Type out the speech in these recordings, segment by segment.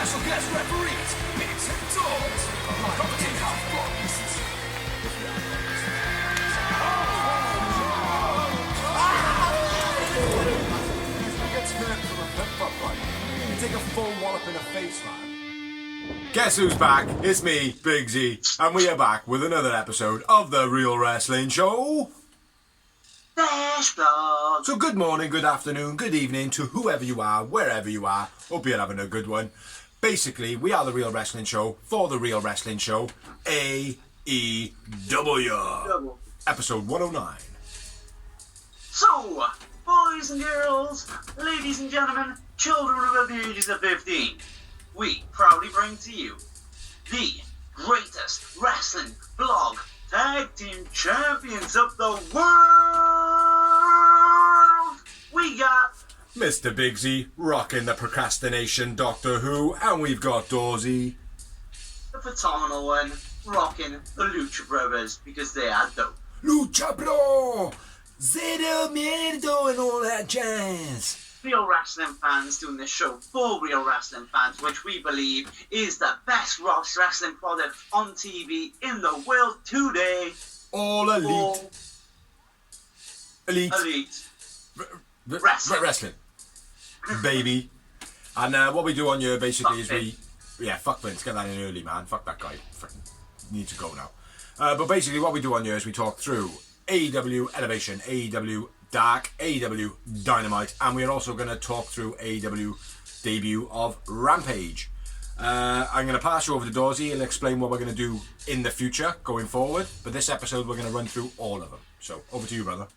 special guest referees, Bigs and Dogs, commentating half boxed. Gets hurt from a flip-flop fight. You take a full wallop in the face, man. Guess who's back? It's me, Big Z, and we are back with another episode of The Real Wrestling Show. So good morning, good afternoon, good evening to whoever you are, wherever you are. Hope you're having a good one. Basically, we are The Real Wrestling Show for The Real Wrestling Show, AEW. Episode 109. So, boys and girls, ladies and gentlemen, children of the ages of 15, we proudly bring to you the greatest wrestling blog tag team champions of the world. We got Mr. Big Z rocking the procrastination Doctor Who, and we've got Dorsey, the phenomenal one, rocking the Lucha Brothers because they are dope. Lucha Bro, Zero Miedo, and all that jazz. Real wrestling fans doing this show for real wrestling fans, which we believe is the best wrestling product on TV in the world today. All elite. Elite. Wrestling. Baby. And what we do on here basically is fuck Vince, get that in early, man. Fuck that guy. Fucking need to go now. But basically what we do on here is we talk through AEW Elevation, AEW Dark, AEW Dynamite, and we're also going to talk through AEW debut of Rampage. I'm going to pass you over to Dorsey. He'll explain what we're going to do in the future going forward, but this episode we're going to run through all of them. So over to you, brother.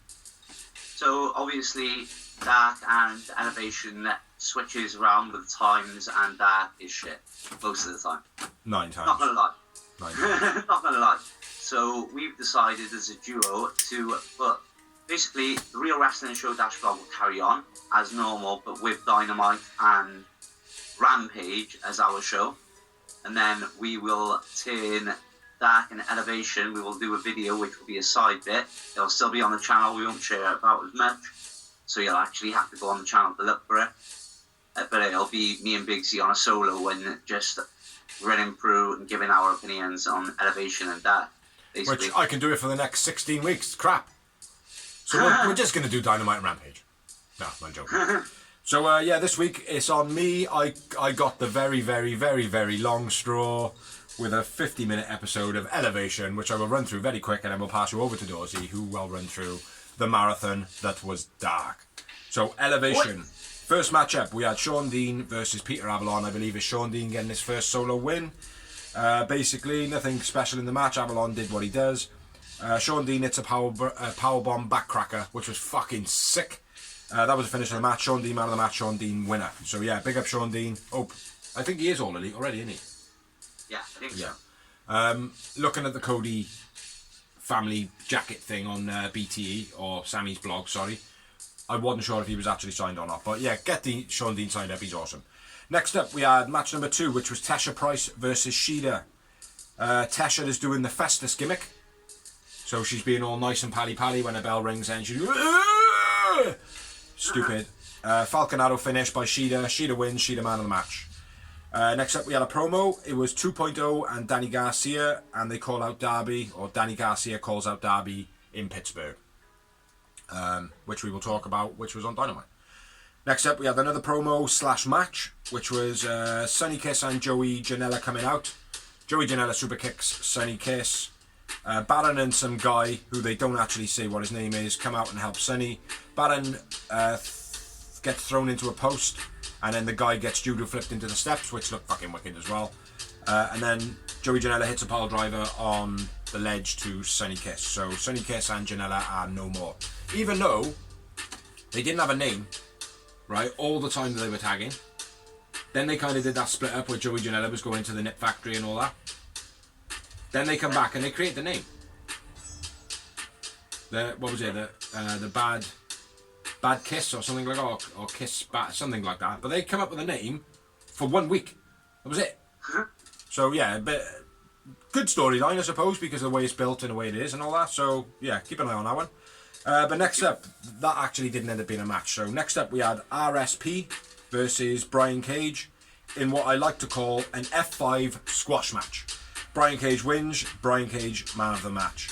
So obviously Dark and Elevation switches around with times, and that is shit most of the time. 9 times. Not gonna lie. 9 times. Not gonna lie. So we've decided as a duo to put basically the Real Wrestling Show Dash Blog will carry on as normal, but with Dynamite and Rampage as our show, and then we will turn Dark and Elevation. We will do a video which will be a side bit. It'll still be on the channel. We won't share it about as much, so you'll actually have to go on the channel to look for it. But it'll be me and Big Z on a solo and just running through and giving our opinions on Elevation and Dark. Basically. Which I can do it for the next 16 weeks. Crap. So we're just going to do Dynamite and Rampage. No, I'm joking. So this week it's on me. I got the very, very, very, very long straw with a 50-minute episode of Elevation, which I will run through very quick, and then we'll pass you over to Dorsey, who will run through the marathon that was Dark. So Elevation. First matchup, we had Sean Dean versus Peter Avalon. I believe it's Sean Dean getting his first solo win. Basically, nothing special in the match. Avalon did what he does. Sean Dean hits a powerbomb backcracker, which was fucking sick. That was the finish of the match. Sean Dean man of the match, Sean Dean winner. So yeah, big up Sean Dean. Oh, I think he is all elite already, isn't he? Yeah, I think so. Looking at the Cody family jacket thing on BTE, or Sammy's blog, sorry. I wasn't sure if he was actually signed or not. But yeah, get Sean Dean signed up, he's awesome. Next up, we had match number 2, which was Tesha Price versus Shida. Tesha is doing the Festus gimmick. So she's being all nice and pally-pally when a bell rings and she's... Stupid. Falcon Arrow finish by Shida. Shida wins, Shida man of the match. Next up, we had a promo. It was 2.0 and Danny Garcia, and they call out Darby, or Danny Garcia calls out Darby in Pittsburgh. Which we will talk about, which was on Dynamite. Next up, we had another promo / match, which was Sonny Kiss and Joey Janela coming out. Joey Janela super kicks Sonny Kiss. Baron and some guy, who they don't actually say what his name is, come out and help Sonny. Baron gets thrown into a post, and then the guy gets judo flipped into the steps, which looked fucking wicked as well. And then Joey Janela hits a pile driver on the ledge to Sonny Kiss. So Sonny Kiss and Janela are no more. Even though they didn't have a name, right, all the time that they were tagging. Then they kind of did that split up where Joey Janela was going to the knit factory and all that. Then they come back and they create the name. What was it? The bad kiss or something like that, or kiss bad, something like that. But they come up with a name for 1 week. That was it. So yeah, but good storyline, I suppose, because of the way it's built and the way it is and all that. So yeah, keep an eye on that one. But next up, that actually didn't end up being a match. So next up we had RSP versus Brian Cage. in what I like to call an F5 squash match. Brian Cage wins, Brian Cage man of the match.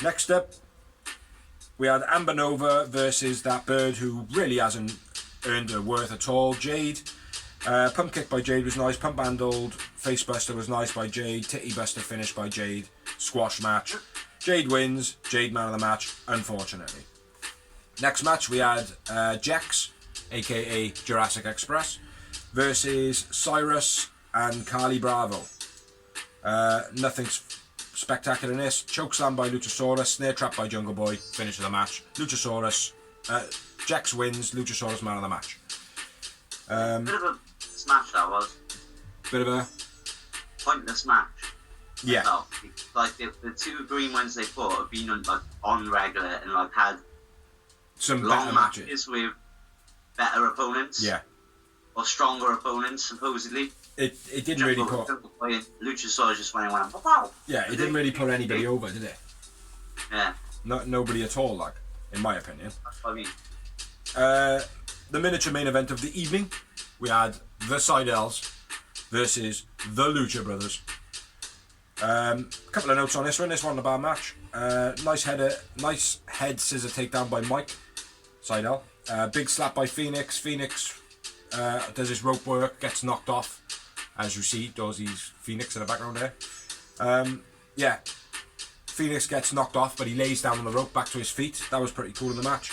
Next up, we had Amber Nova versus that bird who really hasn't earned her worth at all, Jade. Pump kick by Jade was nice, pump handled, face buster was nice by Jade, titty buster finished by Jade, squash match. Jade wins, Jade man of the match, unfortunately. Next match we had Jax, aka Jurassic Express, versus Cyrus and Carly Bravo. Nothing spectacular in this. Chokeslam by Luchasaurus, snare trap by Jungle Boy, finish of the match. Luchasaurus, Jax wins, Luchasaurus man of the match. Bit of a smash that was. Bit of a pointless match. yeah. Well, like the two green ones they put have been on regular and like had Some long better matches matches. with better opponents. Yeah. Or stronger opponents supposedly. It didn't really put. Luchasaurus just went and went, wow. Yeah, it didn't really put anybody over, did it? Yeah, Nobody at all, like, in my opinion. that's what I mean. The miniature main event of the evening, we had the Seidels versus the Lucha Brothers. Couple of notes on this one. This wasn't a bad match. Nice head scissor takedown by Mike Seidel. Big slap by Phoenix. Phoenix does his rope work, gets knocked off. As you see, does his Phoenix in the background there. Yeah, Phoenix gets knocked off, but he lays down on the rope back to his feet. That was pretty cool in the match.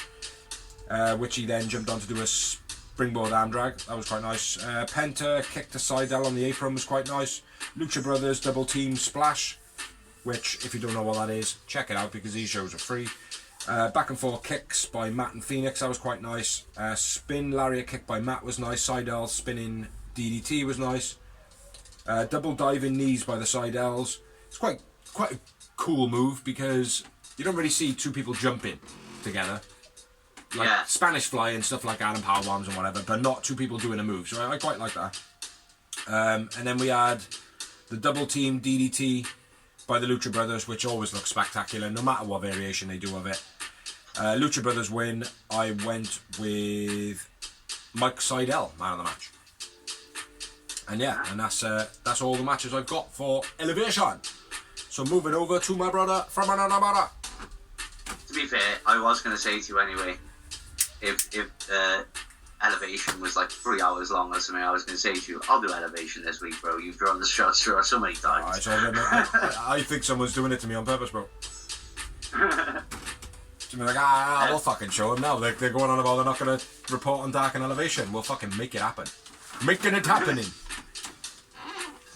Which he then jumped on to do a springboard arm drag. That was quite nice. Penta kicked to Seidel on the apron was quite nice. Lucha Brothers double team splash, which if you don't know what that is, check it out because these shows are free. Back and forth kicks by Matt and Phoenix, that was quite nice. Spin lariat kick by Matt was nice. Seidel spinning DDT was nice. Double diving knees by the Seidels. It's quite a cool move because you don't really see two people jumping together. Like Spanish fly and stuff like that and power bombs and whatever, but not two people doing a move. So I quite like that. And then we had the double team DDT by the Lucha Brothers, which always looks spectacular, no matter what variation they do of it. Lucha Brothers win. I went with Mike Seidel, man of the match. And yeah, and that's all the matches I've got for Elevation. So moving over to my brother from another mother. To be fair, I was going to say to you anyway, if Elevation was like 3 hours long or something, I was going to say to you, I'll do Elevation this week, bro. You've drawn the shots through so many times. I think someone's doing it to me on purpose, bro. To be like, we'll fucking show them now. They're going on about they're not going to report on Dark and Elevation. We'll fucking make it happen. Making it happening.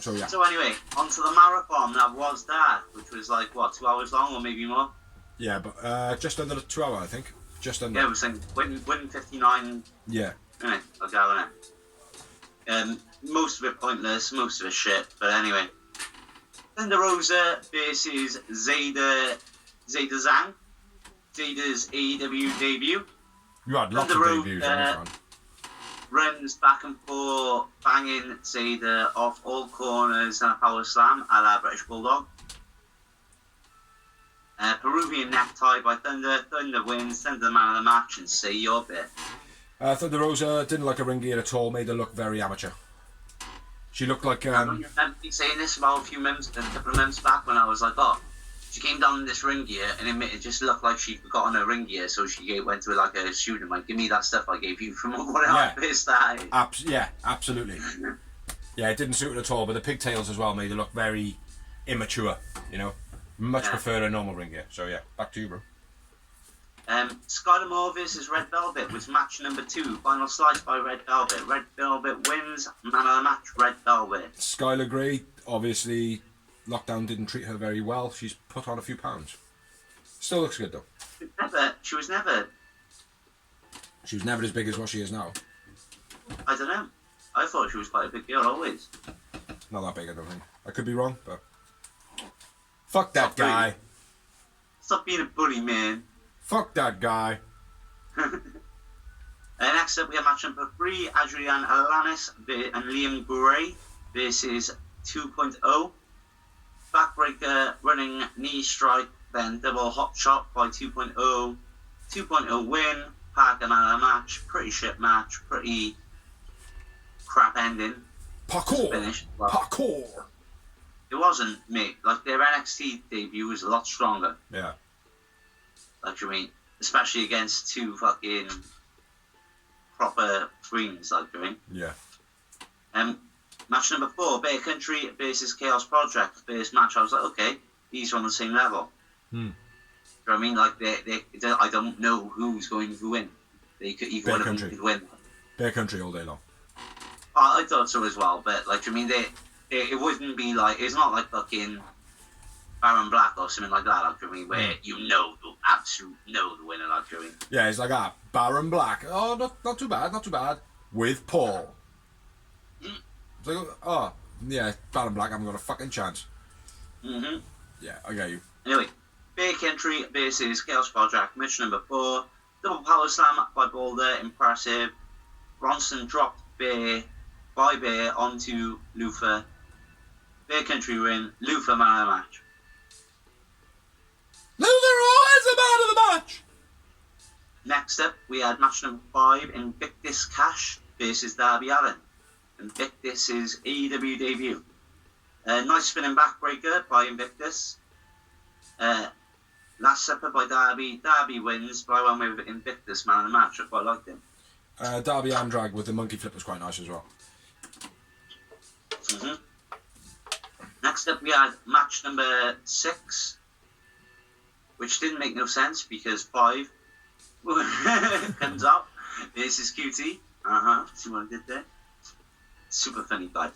So yeah. So anyway, on to the marathon that was that, which was like, what, 2 hours long or maybe more? Yeah, but just under 2 hours, I think. Just under. Yeah, it was like winning 59. Yeah. Anyway, I'll go on it. Most of it pointless, most of it shit, but anyway. Thunder Rosa versus Zeta Zhang. Zeta's AEW debut. You had lots Thunder of debuts on this one. Runs back and forth, banging Zeta off all corners and a power slam a la British Bulldog. Peruvian necktie by Thunder. Thunder wins, Thunder the man of the match, and say your bit. Thunder Rosa didn't like her ring gear at all, made her look very amateur. She looked like... I remember me saying this about a couple of months back when I was like, oh, she came down in this ring gear and it just looked like she'd forgotten her ring gear, so she went to like a student, like, give me that stuff I gave you from whatever I pissed that is. Yeah, absolutely. Yeah, it didn't suit her at all, but the pigtails as well made her look very immature, you know. Much prefer a normal ring gear. So yeah, back to you, bro. Skylar Moore versus Red Velvet was match number 2. Final slice by Red Velvet. Red Velvet wins. Man of the match, Red Velvet. Skylar Grey, obviously, lockdown didn't treat her very well. She's put on a few pounds. Still looks good though. She was never as big as what she is now. I don't know. I thought she was quite a big girl always. Not that big, I don't think. I could be wrong, but fuck that guy. Stop being a bully, man. Fuck that guy. Next up, we have match number 3: Adrian Alanis and Liam Gray versus 2.0. Backbreaker, running knee strike, then double hot shot by 2.0. 2.0 win. Parker man of the match. Pretty shit match. Pretty crap ending. Parkour. Finish. Well, Parkour. it wasn't, mate. Like, their NXT debut was a lot stronger. Yeah. Like, you mean, especially against two fucking proper queens, like, you mean. Yeah. Match number 4, Bear Country versus Chaos Project. First match, I was like, okay, these are on the same level. Hmm. You know what I mean? Like, I don't know who's going to win. Either one of them could win. Bear Country all day long. I thought so as well, but, like, I mean, it wouldn't be like, it's not like fucking Baron Black or something like that, like, I mean, where you absolutely know the winner, like, I mean. Yeah, it's like Baron Black. Oh, not too bad. With Paul. It's like, oh, yeah, Baron Black, I haven't got a fucking chance. Mm-hmm. Yeah, I get you. Anyway, Bear Country versus Chaos Project, match number 4. Double power slam by Boulder, impressive. Bronson dropped Bear onto Luther. Bear Country win. Luther man of the match. Luther always the man of the match! Next up, we had match number 5, Invictus Cash versus Darby Allin. Invictus' AEW debut. Nice spinning backbreaker by Invictus. Last Supper by Darby. Darby wins, but I went with Invictus man of the match. I quite liked him. Darby Andrag with the monkey flip was quite nice as well. Mm-hmm. Next up, we had match number 6, which didn't make no sense because 5 comes out. This is QT. See what I did there? Super funny guy.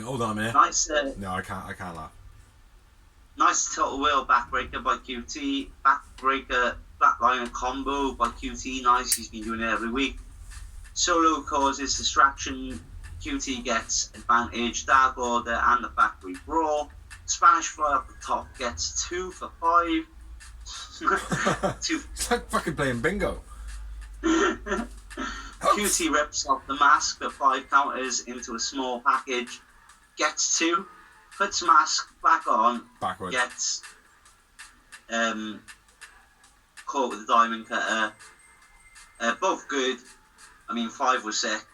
Hold on a minute. Nice. No, I can't laugh. Nice total wheel backbreaker by QT. Backbreaker flatliner combo by QT. Nice. He's been doing it every week. Solo causes distraction. QT gets advantage. Dark Order and the Factory Brawl. Spanish Fly up the top gets 2 for 5. It's like fucking playing bingo. QT rips off the mask for 5 counters into a small package. Gets 2. Puts mask back on. Backwards. Gets caught with the diamond cutter. Both good. I mean, 5 was sick.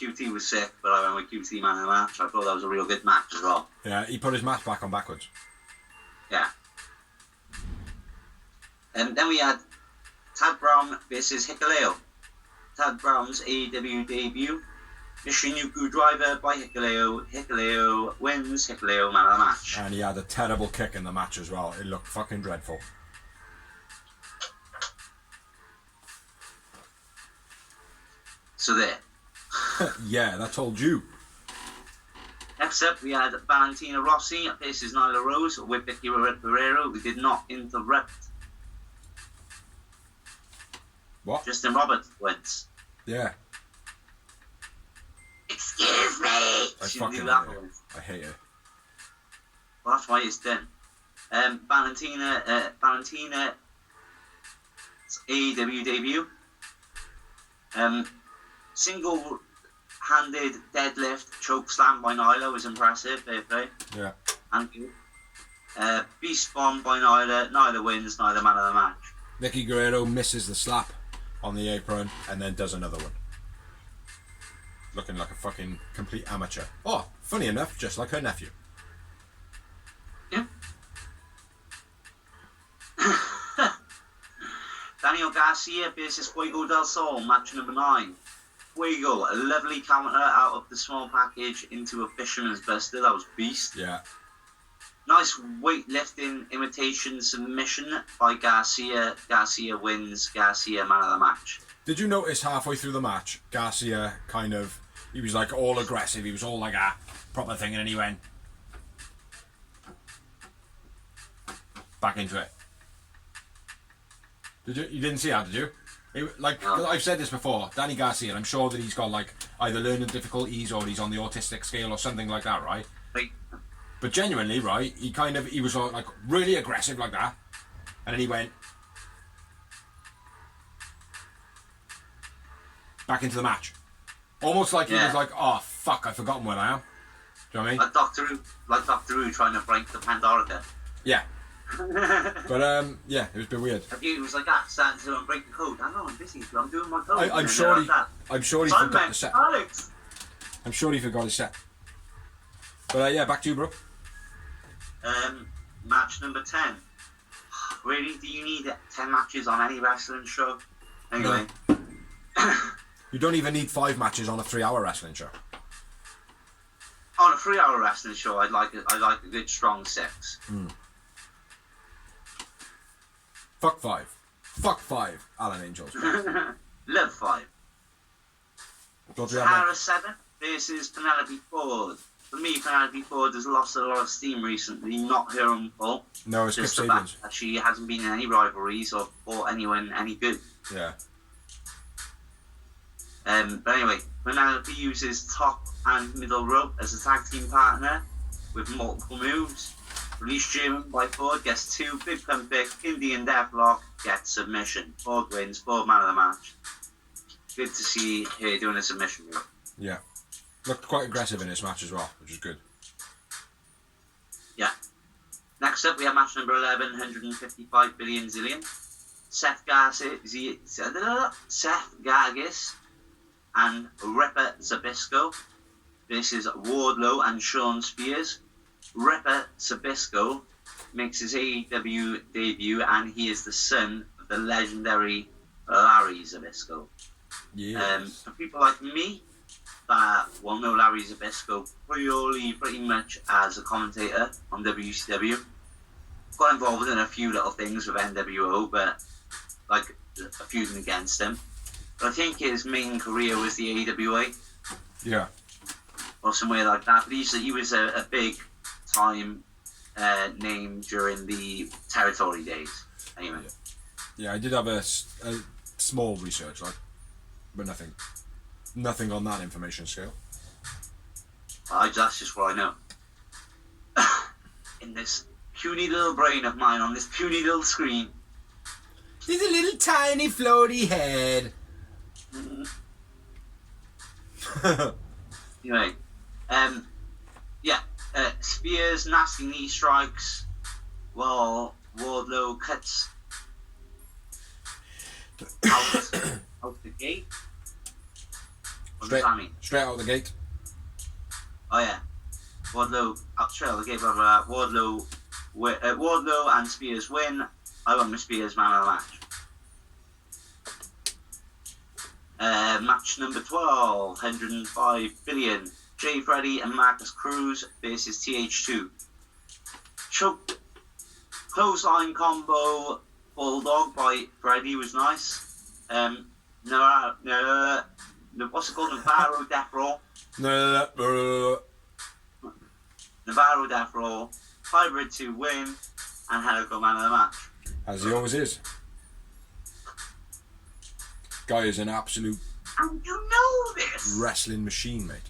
QT was sick, but I went with QT man of the match. I thought that was a real good match as well. Yeah, he put his mask back on backwards. Yeah. And then we had Tad Brown versus Hikuleo. Tad Brown's AEW debut. Michinoku driver by Hikuleo. Hikuleo wins. Hikuleo man of the match. And he had a terrible kick in the match as well. It looked fucking dreadful. So there. Yeah, that told you. Next up, we had Valentina Rossi versus Nyla Rose with Vicky Guerrero, who did not interrupt. What? Justin Roberts wins. Yeah. Excuse me! I She fucking didn't do that hate it. one. I hate it. Well, that's why it's done. Valentina's AEW debut. Single-handed deadlift choke slam by Nyla was impressive. Fair play. Yeah. And good. Beast bomb by Nyla. Nyla wins. Nyla man of the match. Vicky Guerrero misses the slap on the apron and then does another one. Looking like a fucking complete amateur. Oh, funny enough, just like her nephew. Yeah. Daniel Garcia versus Fuego del Sol, match number 9. Fuego, a lovely counter out of the small package into a fisherman's buster. That was beast. Yeah. Nice weightlifting imitation submission by Garcia. Garcia wins. Garcia man of the match. Did you notice halfway through the match, Garcia he was like all aggressive, he was all like a proper thing, and then he went back into it. You didn't see that, did you? No. I've said this before, Danny Garcia, and I'm sure that he's got like either learning difficulties or he's on the autistic scale or something like that, right? Right. But genuinely, right, he was like really aggressive like that, and then he went back into the match. Almost like he was like, oh fuck, I've forgotten where I am. Do you know what I mean? Like Doctor Who trying to break the Pandora. Yeah. But yeah, it was a bit weird. He was like that, starting to break the code. I know I'm busy, I'm doing my code. I'm sure he Simon, forgot the set. Alex. I'm sure he forgot his set. But yeah, back to you, bro. Match number 10. Really, do you need 10 matches on any wrestling show? Anyway. No. You don't even need 5 matches on a 3-hour wrestling show. On a 3-hour wrestling show, I'd like a good strong 6. Fuck 5. Fuck 5, Alan Angels. Love 5. Sahara 7 versus Penelope Ford. For me, Penelope Ford has lost a lot of steam recently, not her own fault. No, it's just Kip the fact Sabian's. that she hasn't been in any rivalries or fought anyone any good. Yeah. But anyway, Penelope uses top and middle rope as a tag team partner with multiple moves. Release German by Ford, gets 2, big pump pick, Indian deathlock, gets submission. Ford wins, Ford man of the match. Good to see her doing a submission move. Yeah. Looked quite aggressive in this match as well, which is good. Yeah. Next up, we have match number 11, 155 billion zillion. Seth Gargis and Ripper Zabisco versus Wardlow and Sean Spears. Ripper Zabisco makes his AEW debut, and he is the son of the legendary Larry Zabisco. Yeah. For people like me that will know Larry Zabisco pretty much as a commentator on WCW. Got involved in a few little things with NWO, but like a feuding against him. But I think his main career was the AWA. Yeah. Or somewhere like that. But he was a big time name during the territory days. Anyway. Yeah, I did have a small research, but nothing on that information scale. That's just what I know. In this puny little brain of mine, on this puny little screen. He's a little tiny floaty head. Anyway, Spears nasty knee strikes while Wardlow cuts out the gate. What does that mean? Straight out the gate. Oh yeah, Wardlow straight out the gate. Wardlow and Spears win. I want my Spears man of the match. Match number 12, 105 billion. Jay Freddy and Marcus Cruz versus TH2. Choke clothesline combo bulldog by Freddy was nice. What's it called? Navarro Death Roll. Navarro Death Roll. Hybrid to win and Helico man of the match. As he always is. Guy is an absolute And you know this! wrestling machine, mate.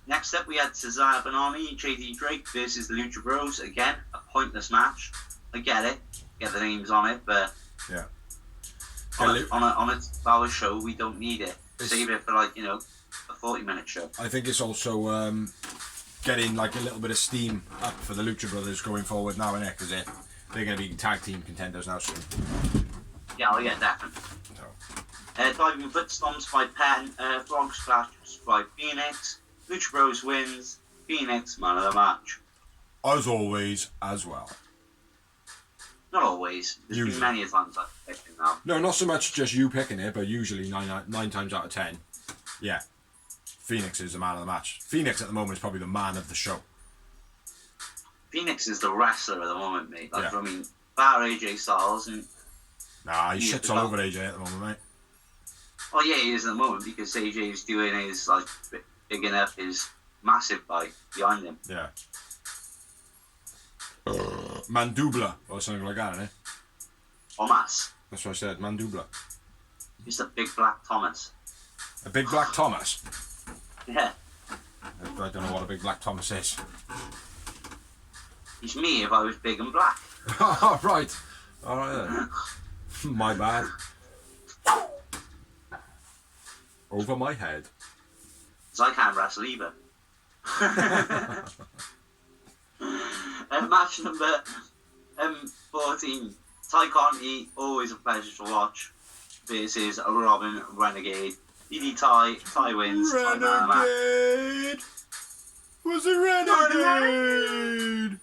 Next up, we had Cesaro Bononi, JD Drake versus the Lucha Bros. Again, a pointless match. I get it. Get the names on it, but Yeah. on a 2-hour show, we don't need it. Save it for, a 40-minute show. I think it's also getting a little bit of steam up for the Lucha Brothers going forward now, innit? Because they're going to be tag team contenders now soon. Yeah, definitely. So. Diving foot stomps by Penn, frog splash by Phoenix. Lucha Bros wins. Phoenix man of the match. As always, as well. Not always. There's been many times I've picked him now. No, not so much just you picking it, but usually 9 times out of 10, yeah, Phoenix is the man of the match. Phoenix at the moment is probably the man of the show. Phoenix is the wrestler at the moment, mate. Yeah. I mean, bar AJ Styles and... Nah, he shits all over AJ at the moment, mate. Oh yeah, he is at the moment because AJ is doing his, bigging up his massive bike behind him. Yeah. Mandubla, or something like that, innit? Thomas. That's what I said, Mandubla. Just a big black Thomas. A big black Thomas? Yeah. I don't know what a big black Thomas is. He's me if I was big and black. Right. Alright then. My bad. Over my head. Because I can't wrestle either. Match number 14. Ty Conti, always a pleasure to watch, versus Robin Renegade. PD Ty wins. Renegade! Was a renegade!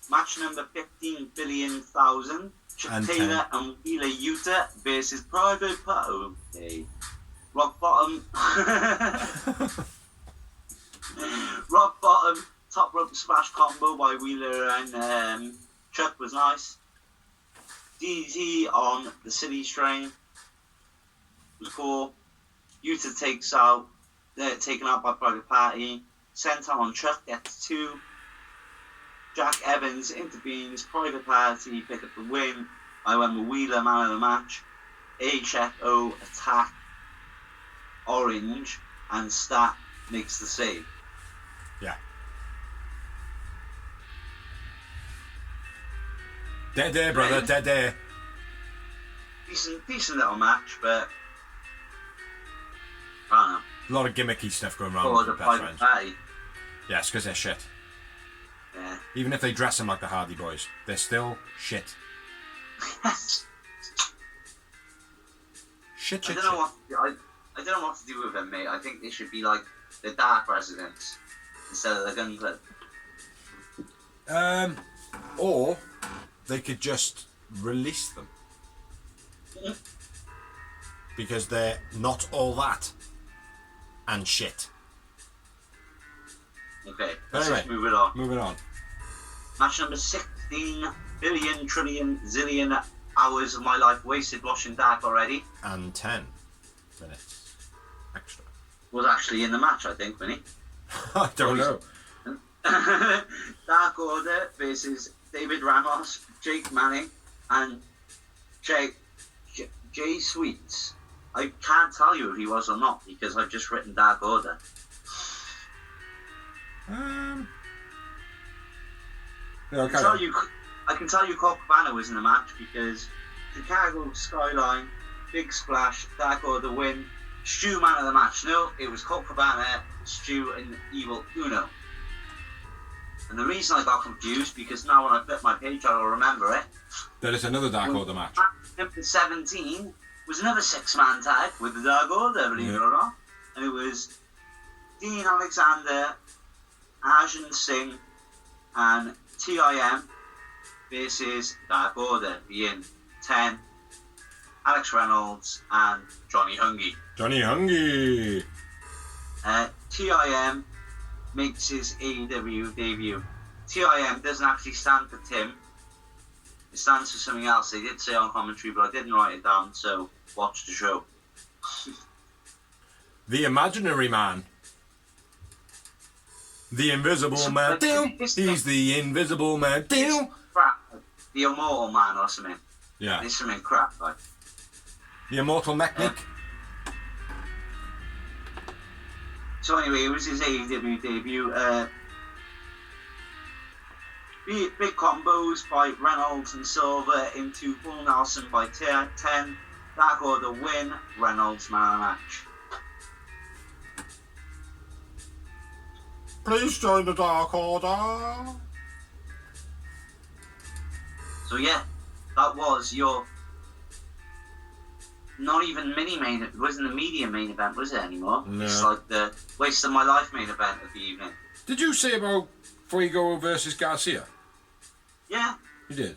Match number 15 billion thousand. Chuck And Taylor and Wheeler Yuta versus Private Party. Okay. Rock bottom. Rock bottom. Top rope smash combo by Wheeler and Chuck was nice. DDT on the City Strain was cool. Yuta taken out by Private Party. Senton on Chuck gets 2. Jack Evans intervenes. Private Party pick up the win. I went with Wheeler, man of the match. HFO attack. Orange and Stat makes the save. Yeah. Dead there, brother, dead there. Decent little match, but I don't know. A lot of gimmicky stuff going around For with the the best Private friends. Party. Yeah, it's because they're shit. Yeah. Even if they dress them like the Hardy Boys, they're still shit. Shit. I don't know what to do with them, mate. I think they should be like the Dark Residents instead of the Gun Club. Or they could just release them. Because they're not all that. And shit. Okay, But let's anyway, just move it on. moving on. Match number 16 billion trillion zillion hours of my life wasted watching Dark already. And 10 minutes extra. Was actually in the match, I think, Vinny. I don't know. Dark Order versus David Ramos, Jake Manning, and Jay Sweets. I can't tell you if he was or not because I've just written Dark Order. Yeah, okay. I can tell you Colt Cabana was in the match because Chicago Skyline, Big Splash, Dark Order win, Stu man of the match. No, it was Colt Cabana, Stu, and Evil Uno. And the reason I got confused because now when I flip my page I'll remember it. There is another Dark Order match. Number 17 was another 6-man tag with the Dark Order, believe it or not. And it was Dean Alexander, Arjun Singh, and TIM versus Dark Order, being 10, Alex Reynolds, and Johnny Hungy. Johnny Hungy! TIM makes his AEW debut. TIM doesn't actually stand for Tim. It stands for something else. They did say on commentary, but I didn't write it down, so watch the show. The Imaginary Man. The Invisible Man. He's the Invisible Man. Crap. The Immortal Man or something. Yeah. It's something crap, like. The Immortal Mechanic. So anyway, it was his AEW debut. Big combos by Reynolds and Silver into Full Nelson by 10. Dark Order win. Reynolds man of the match. Please join the Dark Order. So yeah, that was your not even mini main. It wasn't the media main event, was it anymore? No. It's like the waste of my life main event of the evening. Did you say about Fuego versus Garcia? Yeah, You did.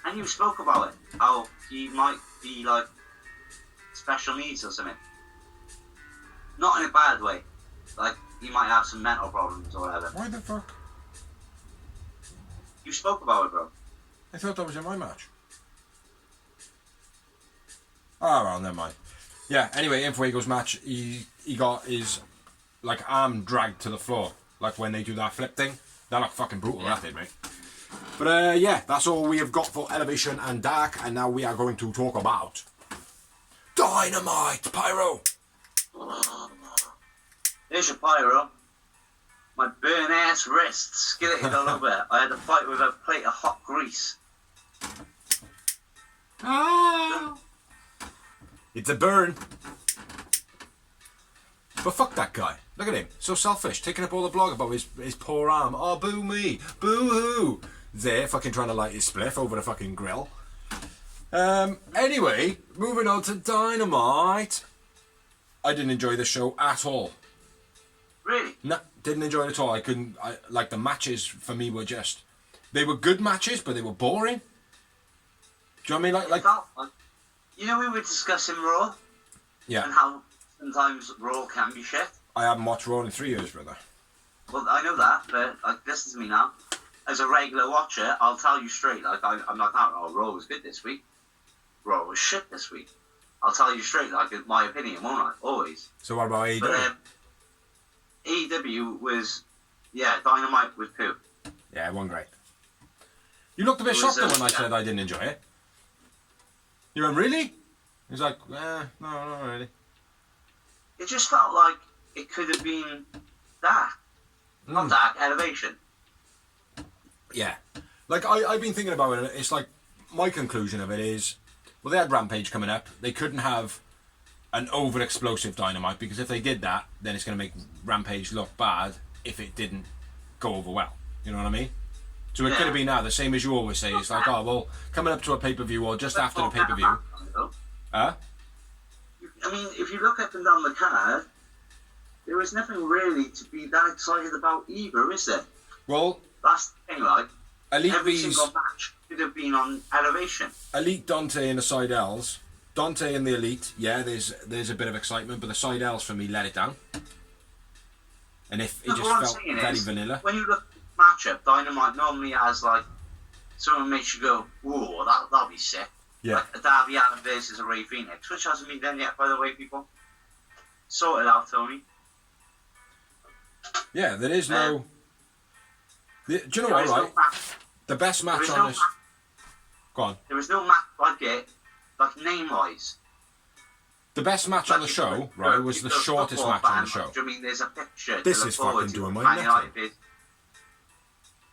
and you spoke about it. How he might be like special needs or something. Not in a bad way. Like he might have some mental problems or whatever. Why the fuck? You spoke about it, bro. I thought that was in my match. Oh well, never mind. Yeah. Anyway, in Fuego's match, he got his like arm dragged to the floor, like when they do that flip thing. That looked fucking brutal. Yeah. That did, mate. But yeah, that's all we have got for Elevation and Dark, and now we are going to talk about Dynamite, Pyro. There's your pyro. My burn ass wrist skilleted all over. I had to fight with a plate of hot grease. Ah. It's a burn. But fuck that guy. Look at him. So selfish. Taking up all the blog about his poor arm. Oh, boo me. Boo hoo. There, fucking trying to light his spliff over the fucking grill. Anyway, moving on to Dynamite. I didn't enjoy the show at all. Really? No, didn't enjoy it at all. Like the matches for me were just, they were good matches, but they were boring. Do you know what I mean? You know, we were discussing Raw. Yeah. And how sometimes Raw can be shit. I haven't watched Raw in 3 years, brother. Well, I know that, but like, listen to me now. As a regular watcher, I'll tell you straight. Like, I'm like, oh, Raw was good this week. Raw was shit this week. I'll tell you straight, like, my opinion, won't I? Always. So what about AEW? But AEW was, Dynamite was poo. Yeah, it wasn't great. You looked a bit shocked when I said I didn't enjoy it. You went, really? He's like, no, not really. It just felt like it could have been that. Not that, Elevation. Yeah. Like, I've been thinking about it. It's like, my conclusion of it is, well, they had Rampage coming up. They couldn't have an over-explosive Dynamite, because if they did that, then it's going to make Rampage look bad if it didn't go over well. You know what I mean? So it could have been now, the same as you always say. It's like, oh, well, coming up to a pay-per-view or just after the pay-per-view. Huh? I mean, if you look up and down the card, there was nothing really to be that excited about either, is there? Well, that's the thing, like, every V's, single match could have been on Elevation. Elite Dante and the Seidels. Dante and the Elite, yeah, there's a bit of excitement, but the Seidels for me let it down. And it just felt very vanilla. When you look at the matchup, Dynamite normally has, like, someone makes you go, whoa, that'll be sick. Yeah. Like a Darby Allin versus a Ray Phoenix, which hasn't been done yet, by the way, people. Sort it out, Tony. Yeah, there is no... do you know what, right? The best match on this... Go on. There was no match like it, like name-wise. The best match on the show, right, was the shortest match on the show. I mean, there's a picture. This is fucking doing my neck in.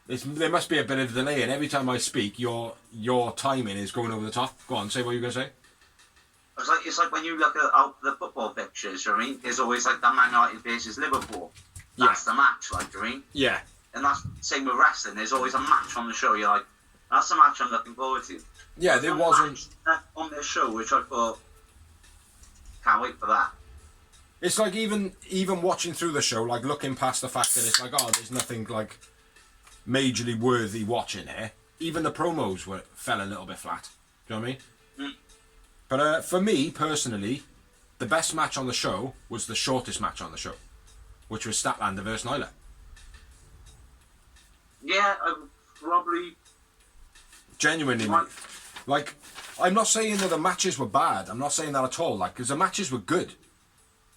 There must be a bit of delay, and every time I speak, your timing is going over the top. Go on, say what you're going to say. It's like when you look at the football pictures, you know what I mean? There's always like the Man United versus Liverpool. That's the match, like, you know what I mean? Yeah. And that's the same with wrestling. There's always a match on the show. You're like, that's the match I'm looking forward to. Yeah, there wasn't... on this show, which I thought, can't wait for that. It's like even watching through the show, like looking past the fact that it's like, oh, there's nothing like majorly worthy watching here. Even the promos fell a little bit flat. Do you know what I mean? But for me, personally, the best match on the show was the shortest match on the show, which was Statlander versus Nyla. Yeah, I would probably... Genuinely, mate. Like, I'm not saying that the matches were bad. I'm not saying that at all. Like, because the matches were good.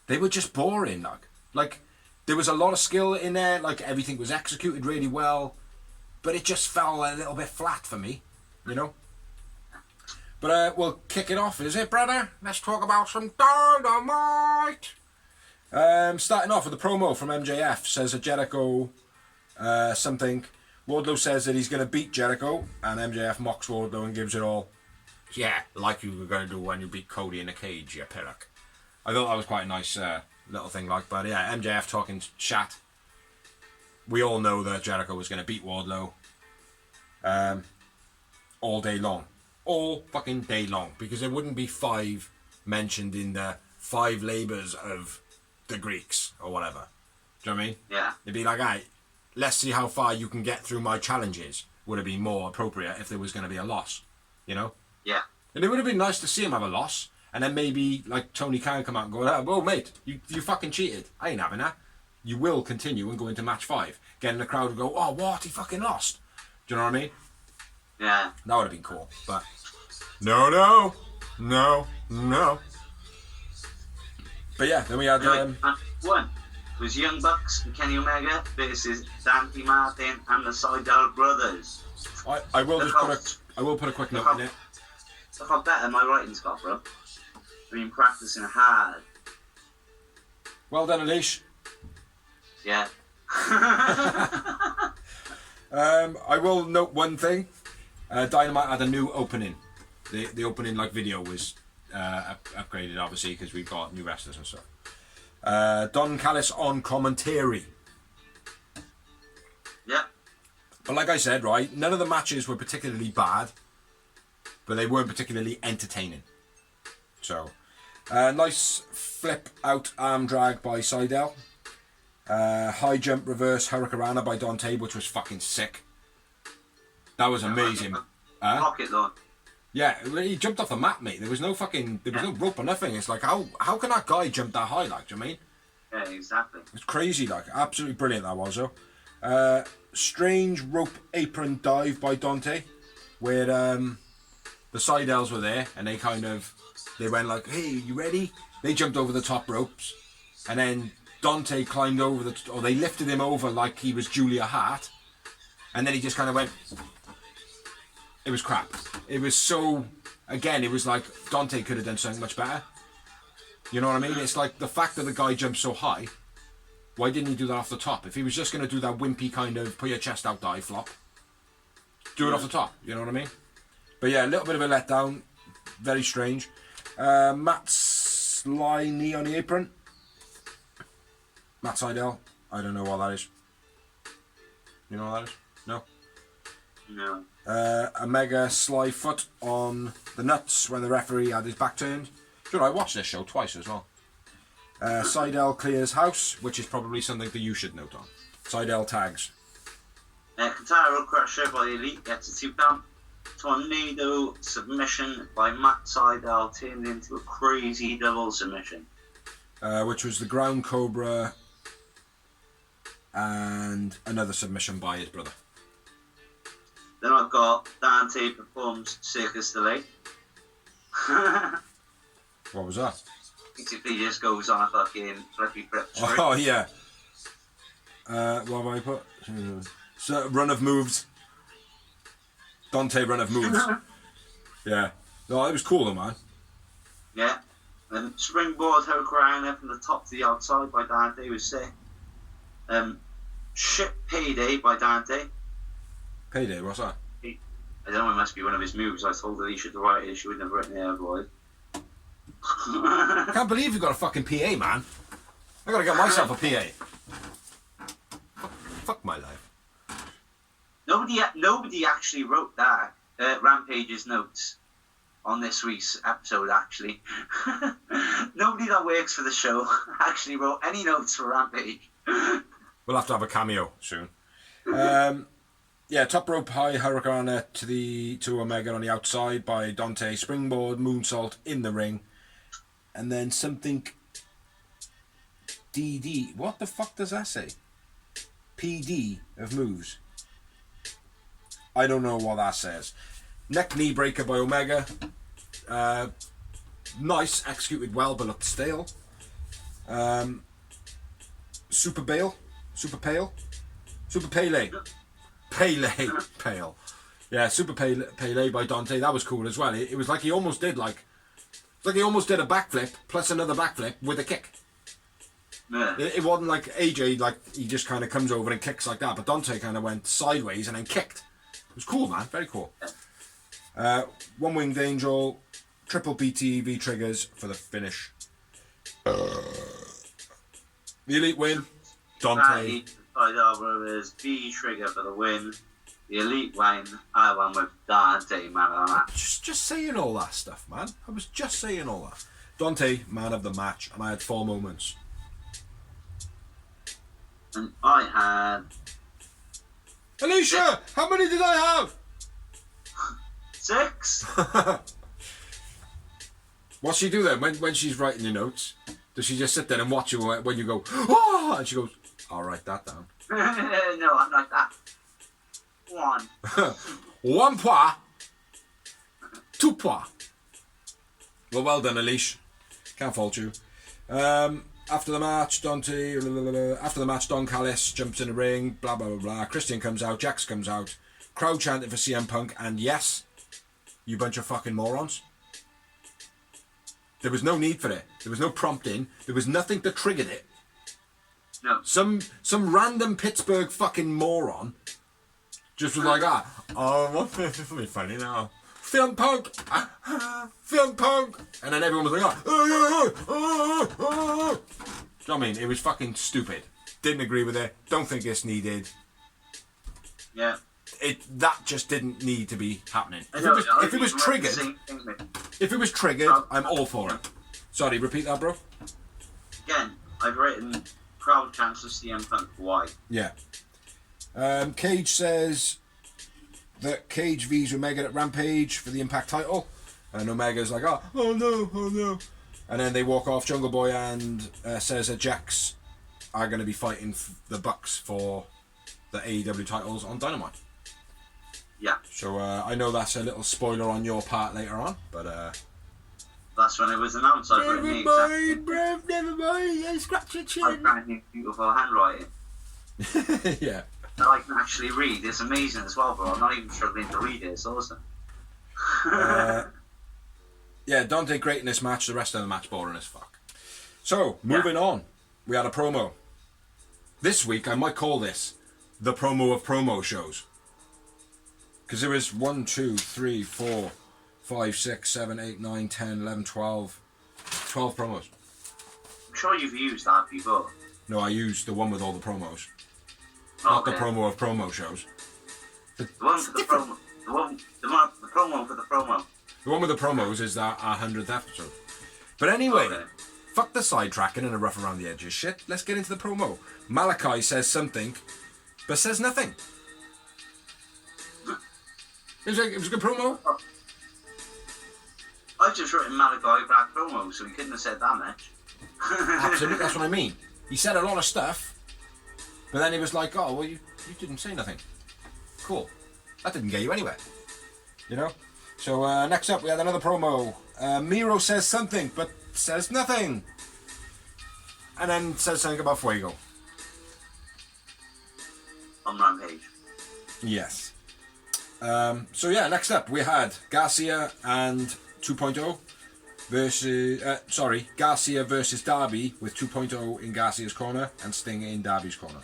They were just boring, like there was a lot of skill in there. Like, everything was executed really well, but it just fell a little bit flat for me, you know. But we'll kick it off, is it, brother? Let's talk about some Dynamite. Starting off with the promo from MJF. Says that Jericho something. Wardlow says that he's going to beat Jericho, and MJF mocks Wardlow and gives it all. Yeah, like you were going to do when you beat Cody in a cage, you pillock. I thought that was quite a nice little thing, like. But yeah, MJF talking chat. We all know that Jericho was going to beat Wardlow all day long. All fucking day long. Because there wouldn't be 5 mentioned in the 5 labours of the Greeks, or whatever. Do you know what I mean? Yeah. It'd be like, alright, let's see how far you can get through my challenges. Would have been more appropriate if there was going to be a loss, you know? Yeah. And it would have been nice to see him have a loss, and then maybe like Tony Khan come out and go, "Oh mate, you fucking cheated. I ain't having that." You will continue and go into match 5, getting the crowd to go, "Oh what? He fucking lost." Do you know what I mean? Yeah. That would have been cool, but no. But yeah, then we had one was Young Bucks and Kenny Omega versus Dante Martin and the Seidel brothers. I will put a quick note in it. Look how better my writing's got, bro. I've been practicing hard. Well done, Alish. Yeah. I will note one thing. Dynamite had a new opening. The opening video was upgraded, obviously, because we've got new wrestlers and stuff. Don Callis on commentary. Yeah. But like I said, right, none of the matches were particularly bad. but they weren't particularly entertaining. So, nice flip out arm drag by Seidel. High jump reverse hurricanrana by Dante, which was fucking sick. That was amazing. Rocket though. Yeah, he jumped off the mat, mate. There was no rope or nothing. It's like, how can that guy jump that high, like, do you know what I mean? Yeah, exactly. It's crazy, like, absolutely brilliant that was, though. Strange rope apron dive by Dante, where the Seidels were there, and they went like, hey, you ready? They jumped over the top ropes, and then Dante climbed over they lifted him over like he was Julia Hart, and then he just kind of went. It was crap. It was so, again, it was like Dante could have done something much better. You know what I mean? It's like the fact that the guy jumped so high, why didn't he do that off the top? If he was just going to do that wimpy kind of put your chest out dive flop, do it off the top. You know what I mean? But yeah, a little bit of a letdown. Very strange. Matt Sly knee on the apron. Matt Seidel. I don't know what that is. You know what that is? No? No. A mega sly foot on the nuts when the referee had his back turned. Sure, I watched this show twice as well. Seidel clears house, which is probably something that you should note on. Seidel tags. Katara crusher by Elite gets a 2 count. Tornado submission by Matt Seidel turned into a crazy double submission. Which was the ground cobra and another submission by his brother. Then I've got Dante performs Circus Delay. What was that? Basically just goes on a fucking flippy flip straight. Oh, yeah. What have I put? So, run of moves. Dante run of moves. Yeah. No, it was cool though, man. Yeah. And springboard Hurricane from the top to the outside by Dante was sick. Ship Payday by Dante. Payday, what's that? I don't know, it must be one of his moves. I told Alicia to write it, she would never written it otherwise. I can't believe you got a fucking PA, man. I gotta get myself a PA. Fuck my life. Nobody actually wrote that. Rampage's notes on this week's episode, actually. Nobody that works for the show actually wrote any notes for Rampage. We'll have to have a cameo soon. Yeah, top rope high hurricane to Omega on the outside by Dante. Springboard moonsault in the ring. And then something DD. What the fuck does that say? PD of moves. I don't know what that says. Neck knee breaker by Omega. Nice, executed well, but looked stale. Super Pale. Pale. Yeah, Super Pele by Dante. That was cool as well. It was like he almost did a backflip plus another backflip with a kick. Yeah. It wasn't like AJ, like he just kind of comes over and kicks like that, but Dante kind of went sideways and then kicked. It was cool, man. Very cool. One Winged Angel, triple BTV triggers for the finish. The Elite win. Dante. Brothers, B trigger for the win. The Elite win. I won with Dante, man of the match. Just saying all that stuff, man. I was just saying all that. Dante, man of the match, and I had 4 moments. And I had... Alicia, how many did I have? 6. What's she do then when she's writing your notes? Does she just sit there and watch you when you go, oh, and she goes, I'll write that down. No, I'm like that. 1. 1 point. 2 point. Well done, Alicia. Can't fault you. After the match, Don Callis jumps in the ring, blah, blah, blah, blah. Christian comes out, Jax comes out. Crowd chanting for CM Punk, and yes, you bunch of fucking morons. There was no need for it. There was no prompting. There was nothing that triggered it. No. Some random Pittsburgh fucking moron just was like, oh, what's this? This will be funny now. CM Punk! CM Punk! And then everyone was like, Do you know what I mean? It was fucking stupid. Didn't agree with it. Don't think it's needed. Yeah. that just didn't need to be happening. If it was triggered, I'm all for it. Sorry, repeat that, bro. Again, I've written crowd cancel CM Punk. Why? Yeah. Cage says that Cage vs Omega at Rampage for the Impact title, and Omega's like, oh no, and then they walk off. Jungle Boy and says that Jax are going to be fighting the Bucks for the AEW titles on Dynamite. Yeah. So I know that's a little spoiler on your part later on, but that's when it was announced. I've written never mind, I scratch your chin. I've written beautiful handwriting. Yeah. That I can actually read. It's amazing as well, bro. I'm not even struggling to read it. It's awesome. Yeah, Dante great in this match. The rest of the match boring as fuck. So, moving on. We had a promo. This week, I might call this the promo of promo shows. Because there was 1, 2, 3, 4, 5, 6, 7, 8, 9, 10, 11, 12. 12 promos. I'm sure you've used that before. No, I used the one with all the promos. Okay. Not the promo of promo shows. The one for the promo. The promo for the promo. The one with the promos is our 100th episode. But anyway, fuck the sidetracking and the rough around the edges shit. Let's get into the promo. Malachi says something, but says nothing. It was a good promo. I've just written Malachi Black promo, so he couldn't have said that much. Absolutely, that's what I mean. He said a lot of stuff, but then he was like, oh, well, you didn't say nothing. Cool. That didn't get you anywhere. You know? So next up, we had another promo. Miro says something, but says nothing. And then says something about Fuego. On Rampage. Yes. So yeah, next up, we had Garcia and 2.0 versus... Garcia versus Darby with 2.0 in Garcia's corner and Sting in Darby's corner.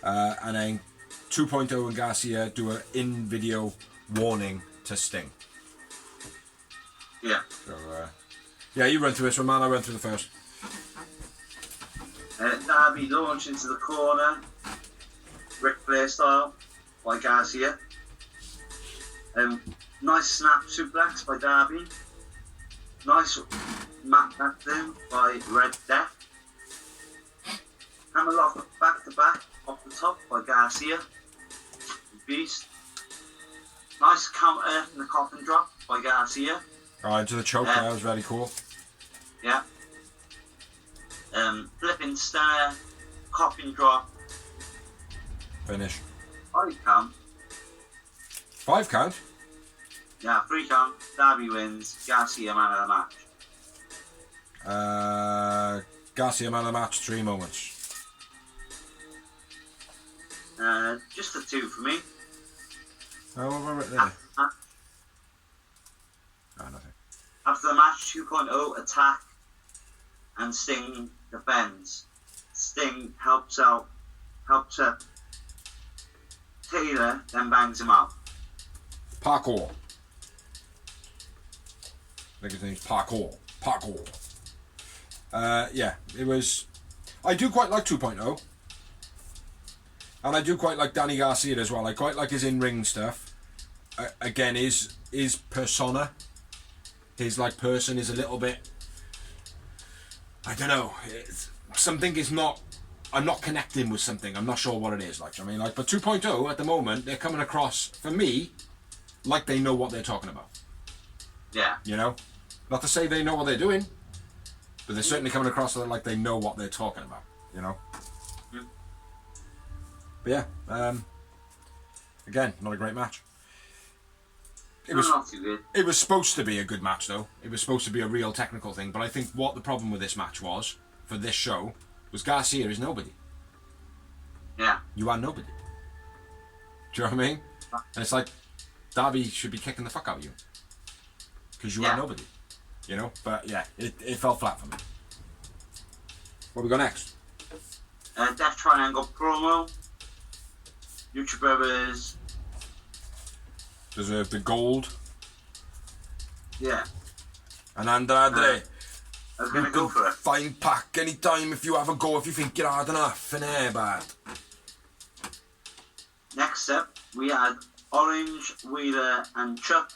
And then 2.0 and Garcia do an in-video warning to Sting. Yeah. So, yeah, you run through this one, man. I run through the first. Darby launched into the corner, Ric Flair style, by Garcia. Nice snap suplex by Darby. Nice mat back down by Red Death. Hammerlock back to back off the top by Garcia. Beast. Nice counter in the coffin drop by Garcia. Into the choke, that was very cool. Yeah. Flipping stare, coffin drop. Finish. 5 count. 5 count? Yeah, 3 count. Darby wins. Garcia man of the match. Garcia man of the match, 3 moments. Just a 2 for me. Oh, what about right there? Oh, nothing. After the match, 2.0 attack and Sting defends. Sting helps up Taylor, then bangs him out. Parkour. I think his name's Parkour. Yeah, it was... I do quite like 2.0. And I do quite like Danny Garcia as well. I quite like his in-ring stuff. Again, his persona, his like person is a little bit... I don't know. Something is not... I'm not connecting with something. I'm not sure what it is. Like, I mean, like, but 2.0 at the moment, they're coming across, for me, like they know what they're talking about. Yeah. You know? Not to say they know what they're doing, but they're certainly coming across like they know what they're talking about. You know? Mm. But yeah, again, not a great match. It was not too good. It was supposed to be a good match, though. It was supposed to be a real technical thing. But I think what the problem with this match was, for this show, was Garcia is nobody. Yeah. You are nobody. Do you know what I mean? And it's like, Darby should be kicking the fuck out of you. Because you are nobody. You know? But yeah, it fell flat for me. What we got next? Death Triangle promo. Lucha Brothers. Deserve the gold. Yeah. And Andrade. I was going to go for it. Fine pack anytime if you have a go, if you think you're hard enough. And bad. Next up, we had Orange, Wheeler, and Chuck.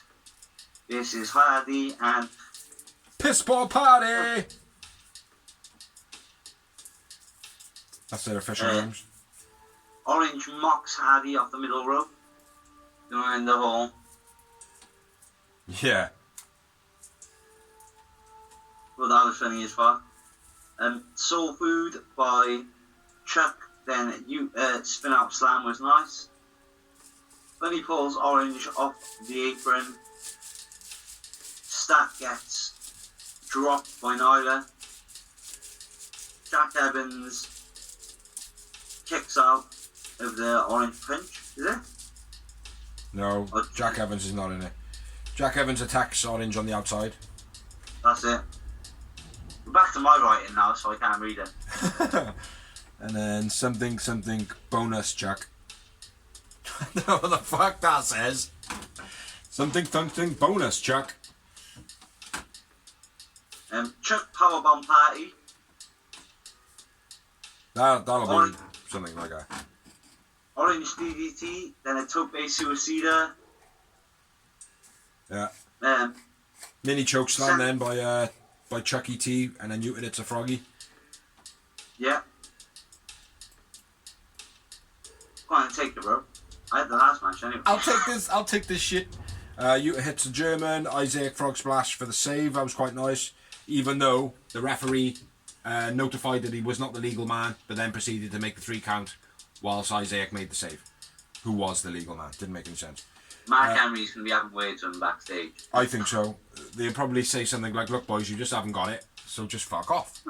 This is Hardy and Pissball Party! That's their official names. Orange mocks Hardy off the middle rope. Doing the whole. Yeah. Well, that was funny as fuck. Soul Food by Chuck. Then Spin Out Slam was nice. Bunny pulls Orange off the apron. Stat gets dropped by Nyla. Jack Evans kicks out of the Orange Punch, is it? No, Jack Evans is not in it. Jack Evans attacks Orange on the outside. That's it. We're back to my writing now, so I can't read it. And then something bonus Chuck. I don't know what the fuck that says. Something bonus Chuck. Chuck Powerbomb Party. That'll be something like that. Orange DDT, then a Tope Suicida. Yeah. Um, Mini chokeslam then by Chucky T, and then Newton hits a froggy. Yeah. Go on and take it, bro. I had the last match anyway. I'll take this shit. Yuta hits a German, Isaac frog splash for the save. That was quite nice. Even though the referee notified that he was not the legal man, but then proceeded to make the 3 count whilst Isaac made the save. Who was the legal man? Didn't make any sense. Mark Henry's going to be having words with him backstage. I think so. They'll probably say something like, look boys, you just haven't got it, so just fuck off.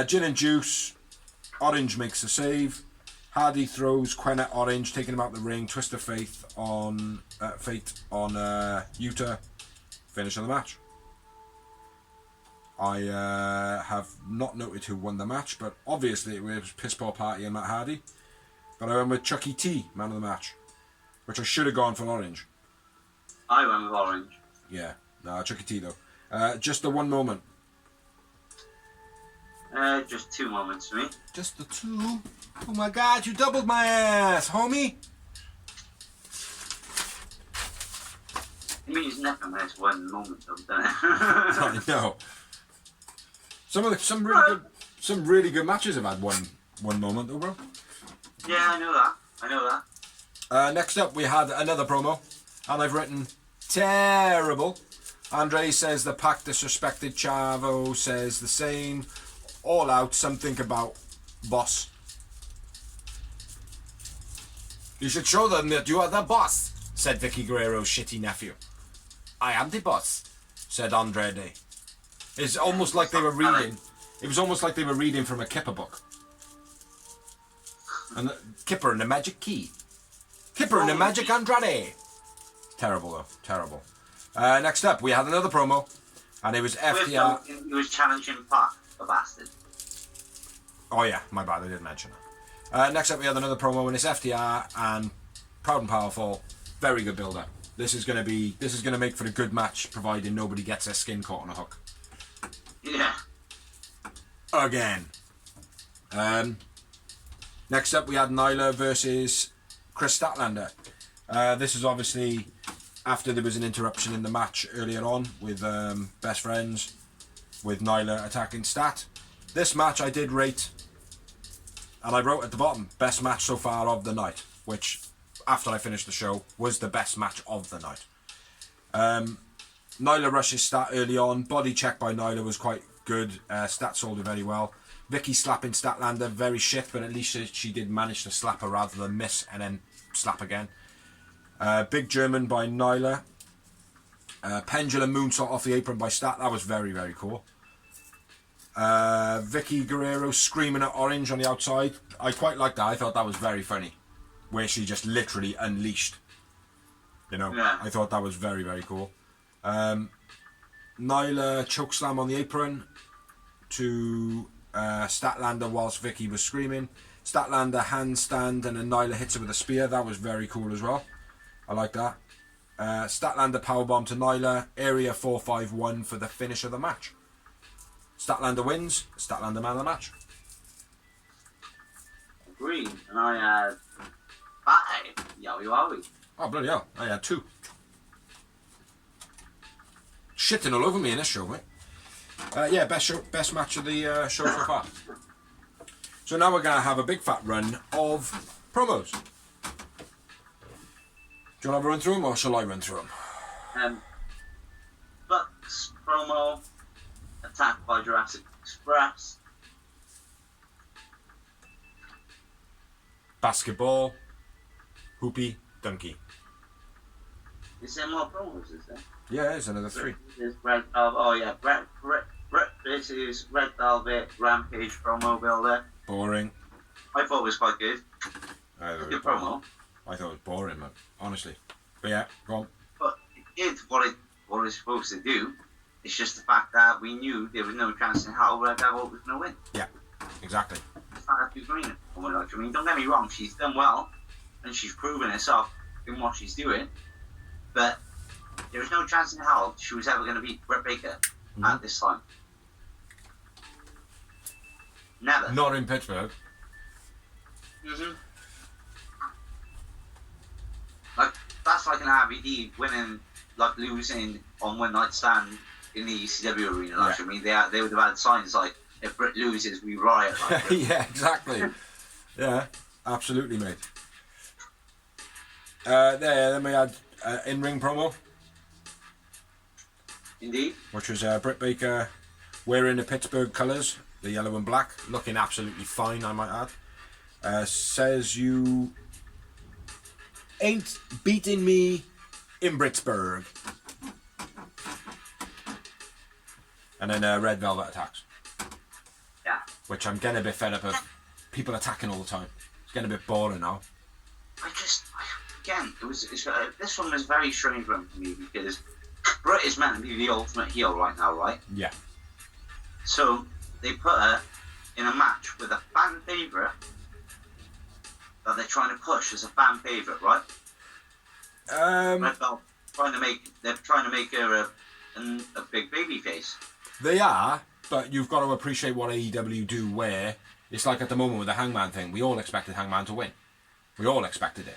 Gin and Juice. Orange makes the save. Hardy throws Quen at Orange, taking him out the ring. Twist of Fate on Yuta. Finish of the match. I have not noted who won the match, but obviously it was Piss Poor Party and Matt Hardy. But I went with Chucky T, man of the match, which I should have gone for Orange. I went with Orange. Yeah, no, Chucky T though. Just the one moment. Just 2 moments for me. Just the 2. Oh my God, you doubled my ass, homie. It means nothing when it's 1 moment, though, doesn't it? I know. Some really good matches have had one moment though, bro. Yeah, I know that. Next up, we had another promo, and I've written terrible. Andre says the Pac disrespected. Chavo says the same. All Out, something about boss. You should show them that you are the boss, said Vicky Guerrero's shitty nephew. I am the boss, said Andrade. It's almost like they were reading. It was almost like they were reading from a Kipper book. And Kipper and the Magic Key. Kipper and the Magic Andrade. Terrible though, terrible. Next up, we had another promo, and it was FTR. He was challenging Pac, the bastard. Oh yeah, my bad, I didn't mention that. Next up, we had another promo, and it's FTR and Proud and Powerful. Very good build-up. This is gonna make for a good match, providing nobody gets their skin caught on a hook. Yeah. Again. Next up, we had Nyla versus Chris Statlander. This is obviously after there was an interruption in the match earlier on with Best Friends, with Nyla attacking Stat. This match I did rate, and I wrote at the bottom, best match so far of the night, which, after I finished the show, was the best match of the night. Nyla rushes Stat early on. Body check by Nyla was quite good. Stat sold it very well. Vicky slapping Statlander, very shit, but at least she did manage to slap her rather than miss and then slap again. Big German by Nyla. Pendulum moonsault off the apron by Stat. That was very, very cool. Vicky Guerrero screaming at Orange on the outside. I quite liked that. I thought that was very funny. Where she just literally unleashed. You know, yeah. I thought that was very, very cool. Nyla chokeslam on the apron to Statlander whilst Vicky was screaming. Statlander handstand and then Nyla hits her with a spear. That was very cool as well. I like that. Statlander powerbomb to Nyla. Area 451 for the finish of the match. Statlander wins. Statlander man of the match. Agreed. And I had Bye. Yowie. Oh, bloody hell. I had 2. Shitting all over me in this show, mate. Yeah, best match of the show so far. So now we're going to have a big fat run of promos. Do you want to run through them, or shall I run through them? Bucks promo, attacked by Jurassic Express. Basketball, Hoopy, Donkey. Is there more promos, is there? Yeah, there's another 3. There's Red Velvet. Oh, yeah. This is Red Velvet Rampage promo builder. Boring. I thought it was quite good. Good promo. I thought it was boring, man. Honestly. But yeah, go on. But it did what it was supposed to do. It's just the fact that we knew there was no chance in hell Red Velvet was going to win. Yeah, exactly. It's not happy green. I mean, don't get me wrong. She's done well, and she's proven herself in what she's doing. But there was no chance in hell she was ever going to beat Britt Baker at this time. Never. Not in Pittsburgh. Like, that's like an RVD winning, like losing on One Night Stand in the ECW arena. Like, I mean, they would have had signs like, if Britt loses, we riot. Like Yeah, exactly. Yeah, absolutely, mate. Then we had in-ring promo. Indeed. Which was Britt Baker wearing the Pittsburgh colours, the yellow and black, looking absolutely fine, I might add. Says you ain't beating me in Pittsburgh. And then Red Velvet attacks. Yeah. Which I'm getting a bit fed up of people attacking all the time. It's getting a bit boring now. Again, this one was a very strange one for me because Britt is meant to be the ultimate heel right now, right? Yeah. So they put her in a match with a fan favourite that they're trying to push as a fan favourite, right? Red Velvet they're trying to make her a big baby face. They are, but you've got to appreciate what AEW do where it's like at the moment with the Hangman thing, we all expected Hangman to win. We all expected it.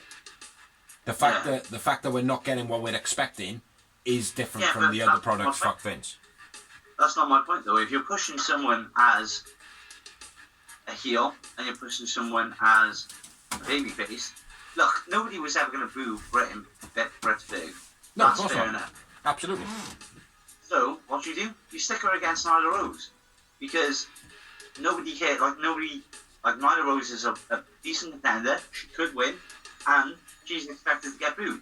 The fact that we're not getting what we're expecting is different from the other products. Fuck Vince. That's not my point though. If you're pushing someone as a heel and you're pushing someone as a babyface, look, nobody was ever going to boo Brett's big. No, that's of course fair not. enough. Absolutely. So what do? You stick her against Nyla Rose because nobody cared. Like Nyla Rose is a decent contender. She could win, and she's expected to get booed.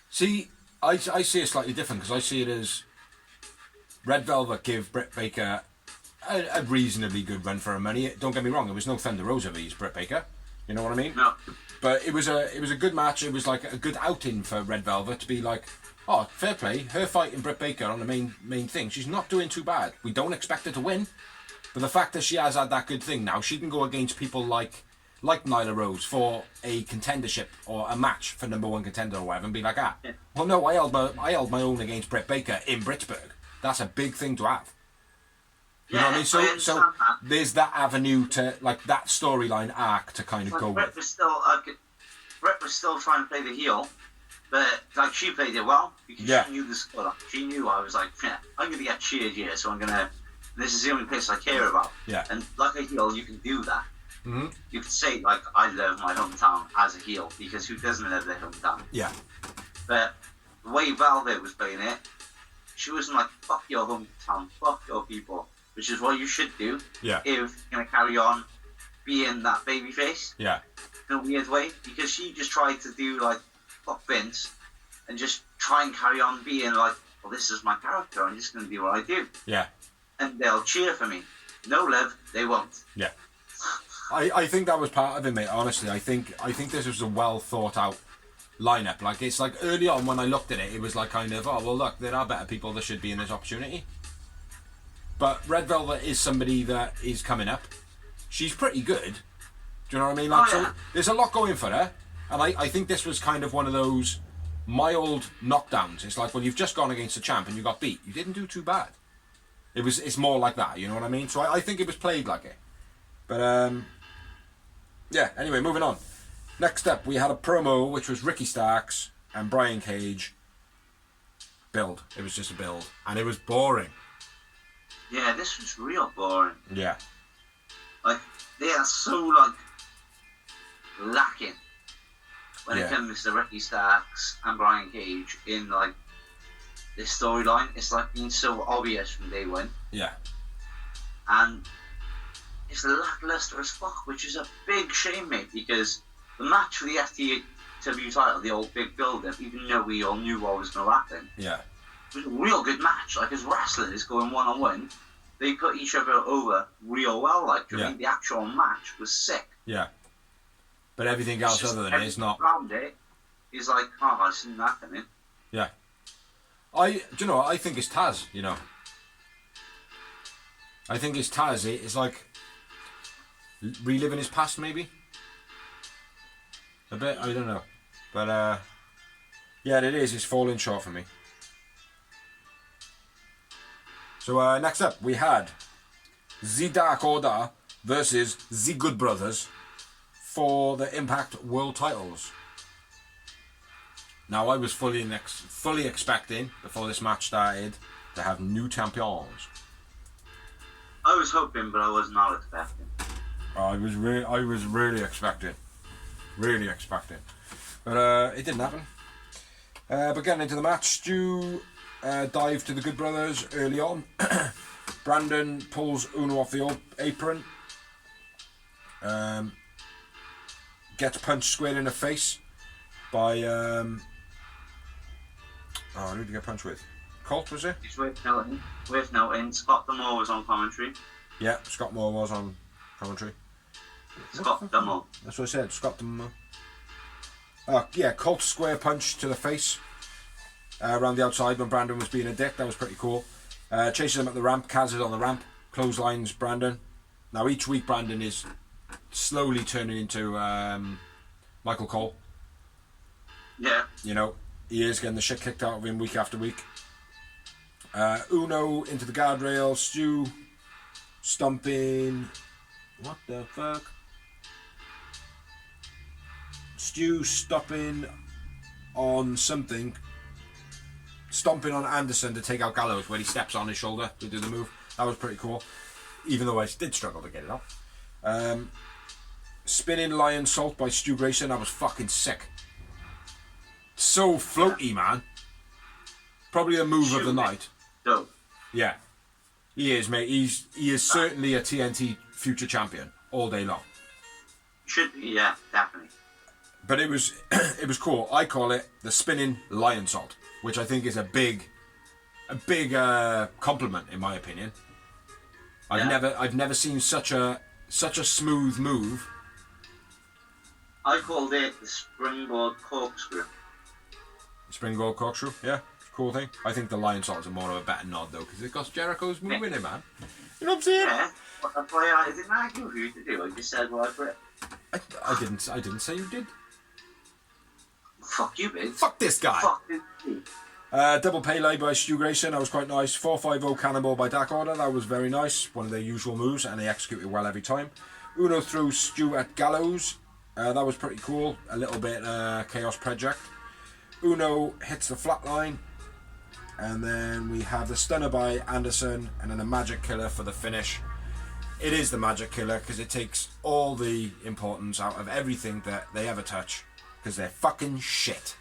See, I see it slightly different because I see it as Red Velvet give Britt Baker a reasonably good run for her money. Don't get me wrong, it was no Thunder Rosa vs Britt Baker. You know what I mean? No. But it was a good match. It was like a good outing for Red Velvet to be like, oh, fair play. Her fighting Britt Baker on the main thing. She's not doing too bad. We don't expect her to win, but the fact that she has had that good thing now, she can go against people like Nyla Rose for a contendership or a match for number one contender or whatever, and be like, well, no, I held my own against Britt Baker in Pittsburgh. That's a big thing to have. You know what I mean? So there's that avenue to, like, that storyline arc to kind of go Britt with. Britt was still trying to play the heel, but like she played it well because she knew the score. She knew I was like, I'm going to get cheered here, so I'm going to. This is the only place I care about. Yeah. And like a heel, you can do that. Mm-hmm. You can say like, I love my hometown as a heel because who doesn't love their hometown? Yeah. But the way Velvet was playing it, she wasn't like, fuck your hometown, fuck your people, which is what you should do. Yeah. If you're going to carry on being that babyface. Yeah. In a weird way, because she just tried to do like fuck Vince and just try and carry on being like, well, this is my character, I'm just going to do what I do. Yeah. And they'll cheer for me. No love, they won't. Yeah. I think that was part of it, mate. Honestly, I think this was a well thought out lineup. Like, it's like early on when I looked at it, it was like kind of, oh well, look, there are better people that should be in this opportunity. But Red Velvet is somebody that is coming up. She's pretty good. Do you know what I mean? Like, so there's a lot going for her, and I think this was kind of one of those mild knockdowns. It's like, well, you've just gone against the champ and you got beat. You didn't do too bad. It's more like that. You know what I mean? So I think it was played like it. But yeah. Anyway, moving on. Next up, we had a promo which was Ricky Starks and Brian Cage. Build. It was just a build, and it was boring. Yeah, this was real boring. Yeah. Like, they are so, like, lacking when it comes to Ricky Starks and Brian Cage in, like, this storyline. It's, like, been so obvious from day one. Yeah. And it's lackluster as fuck, which is a big shame, mate, because the match for the FTW title, the old big build-up, even though we all knew what was going to happen, Yeah. it was a real good match. Like, as wrestlers going one-on-one, they put each other over real well. Like, I mean, the actual match was sick. Yeah. But everything else other than it is not. Around it is like, oh, I've seen that coming. Yeah. Do you know what? I think it's Taz, you know. I think it's Taz. It's like reliving his past, maybe. A bit, I don't know. But, yeah, it is. It's falling short for me. So, next up, we had The Dark Order versus The Good Brothers for the Impact World titles. Now, I was fully expecting, before this match started, to have new champions. I was hoping, but I was not expecting. I was really expecting. Really expecting. But it didn't happen. But getting into the match, Stu dived to the Good Brothers early on. Brandon pulls Uno off the apron. Gets punched square in the face by... who did he get punched with? Colt, was it? It's worth noting, Scott D'Amore was on commentary. Yeah, Scott Moore was on commentary. Scott D'Amore. That's what I said, Scott D'Amore. Yeah, Colt square punch to the face around the outside when Brandon was being a dick. That was pretty cool. Chases him up the ramp. Kaz is on the ramp. Clotheslines Brandon. Now each week Brandon is slowly turning into Michael Cole. Yeah. You know, he is getting the shit kicked out of him week after week. Uno into the guardrail. Stu stomping. What the fuck? Stu stomping on something. Stomping on Anderson to take out Gallows when he steps on his shoulder to do the move. That was pretty cool. Even though I did struggle to get it off. Spinning Lion Salt by Stu Grayson. That was fucking sick. So floaty, man. Probably a move of the night. Dope. Yeah. He is, mate. He is certainly a TNT future champion all day long. Should be, yeah, definitely. But it was cool. I call it the spinning lion salt, which I think is a big compliment in my opinion. I've never seen such a smooth move. I called it the springboard corkscrew. Springboard corkscrew, yeah, cool thing. I think the lion salt is more of a better nod though, because it got Jericho's move in it, man. You know what I'm saying? Yeah, but that's why I didn't argue with you to do. I just said what I put. I didn't say you did. Fuck you, bitch. Fuck this guy. Fuck this dude. Double Pele by Stu Grayson, that was quite nice. 450 Cannonball by Dark Order, that was very nice. One of their usual moves, and they executed well every time. Uno threw Stu at Gallows, that was pretty cool. A little bit Chaos Project. Uno hits the flatline, and then we have the stunner by Anderson, and then the Magic Killer for the finish. It is the Magic Killer because it takes all the importance out of everything that they ever touch, because they're fucking shit.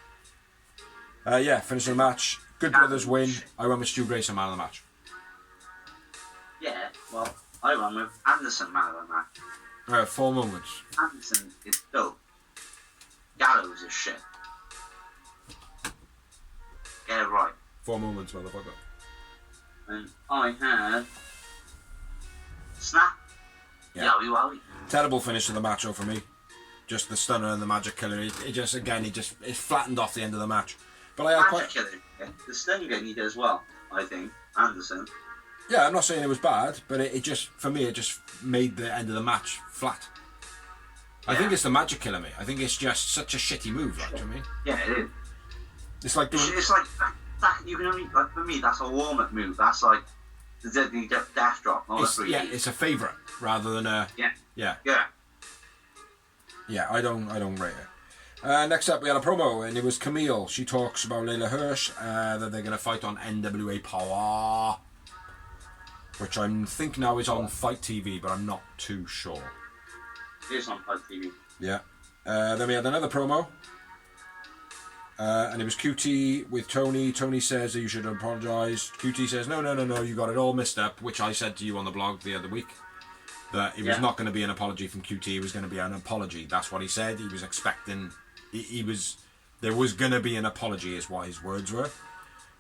Finishing the match. Good Brothers win. I went with Stu Grayson man of the match. Yeah, well, I went with Anderson man of the match. 4 moments. Anderson is dope. Gallows is shit. Get it right. 4 moments, motherfucker. And I had Snap. Yeah. Yowie wowie. Terrible finish of the match, for me. Just the stunner and the Magic Killer. It flattened off the end of the match. But I had Magic Killer. Yeah. The stun gun he does well, I think. Anderson. Yeah, I'm not saying it was bad, but it just made the end of the match flat. Yeah. I think it's the Magic Killer, mate. I think it's just such a shitty move, like, to me. Yeah, it is. It's like doing... It's like that. You can only, like, for me, that's a warm-up move. That's like the death drop. It's a favourite rather than a... Yeah. Yeah. Yeah. Yeah, I don't rate it. Next up, we had a promo, and it was Camille. She talks about Layla Hirsch, that they're going to fight on NWA Power, which I think now is on Fight TV, but I'm not too sure. It is on Fight TV. Yeah. Then we had another promo, and it was QT with Tony. Tony says that you should apologise. QT says, no, you got it all messed up, which I said to you on the blog the other week, that it was not going to be an apology from QT, it was going to be an apology. That's what he said. He was expecting, there was going to be an apology is what his words were.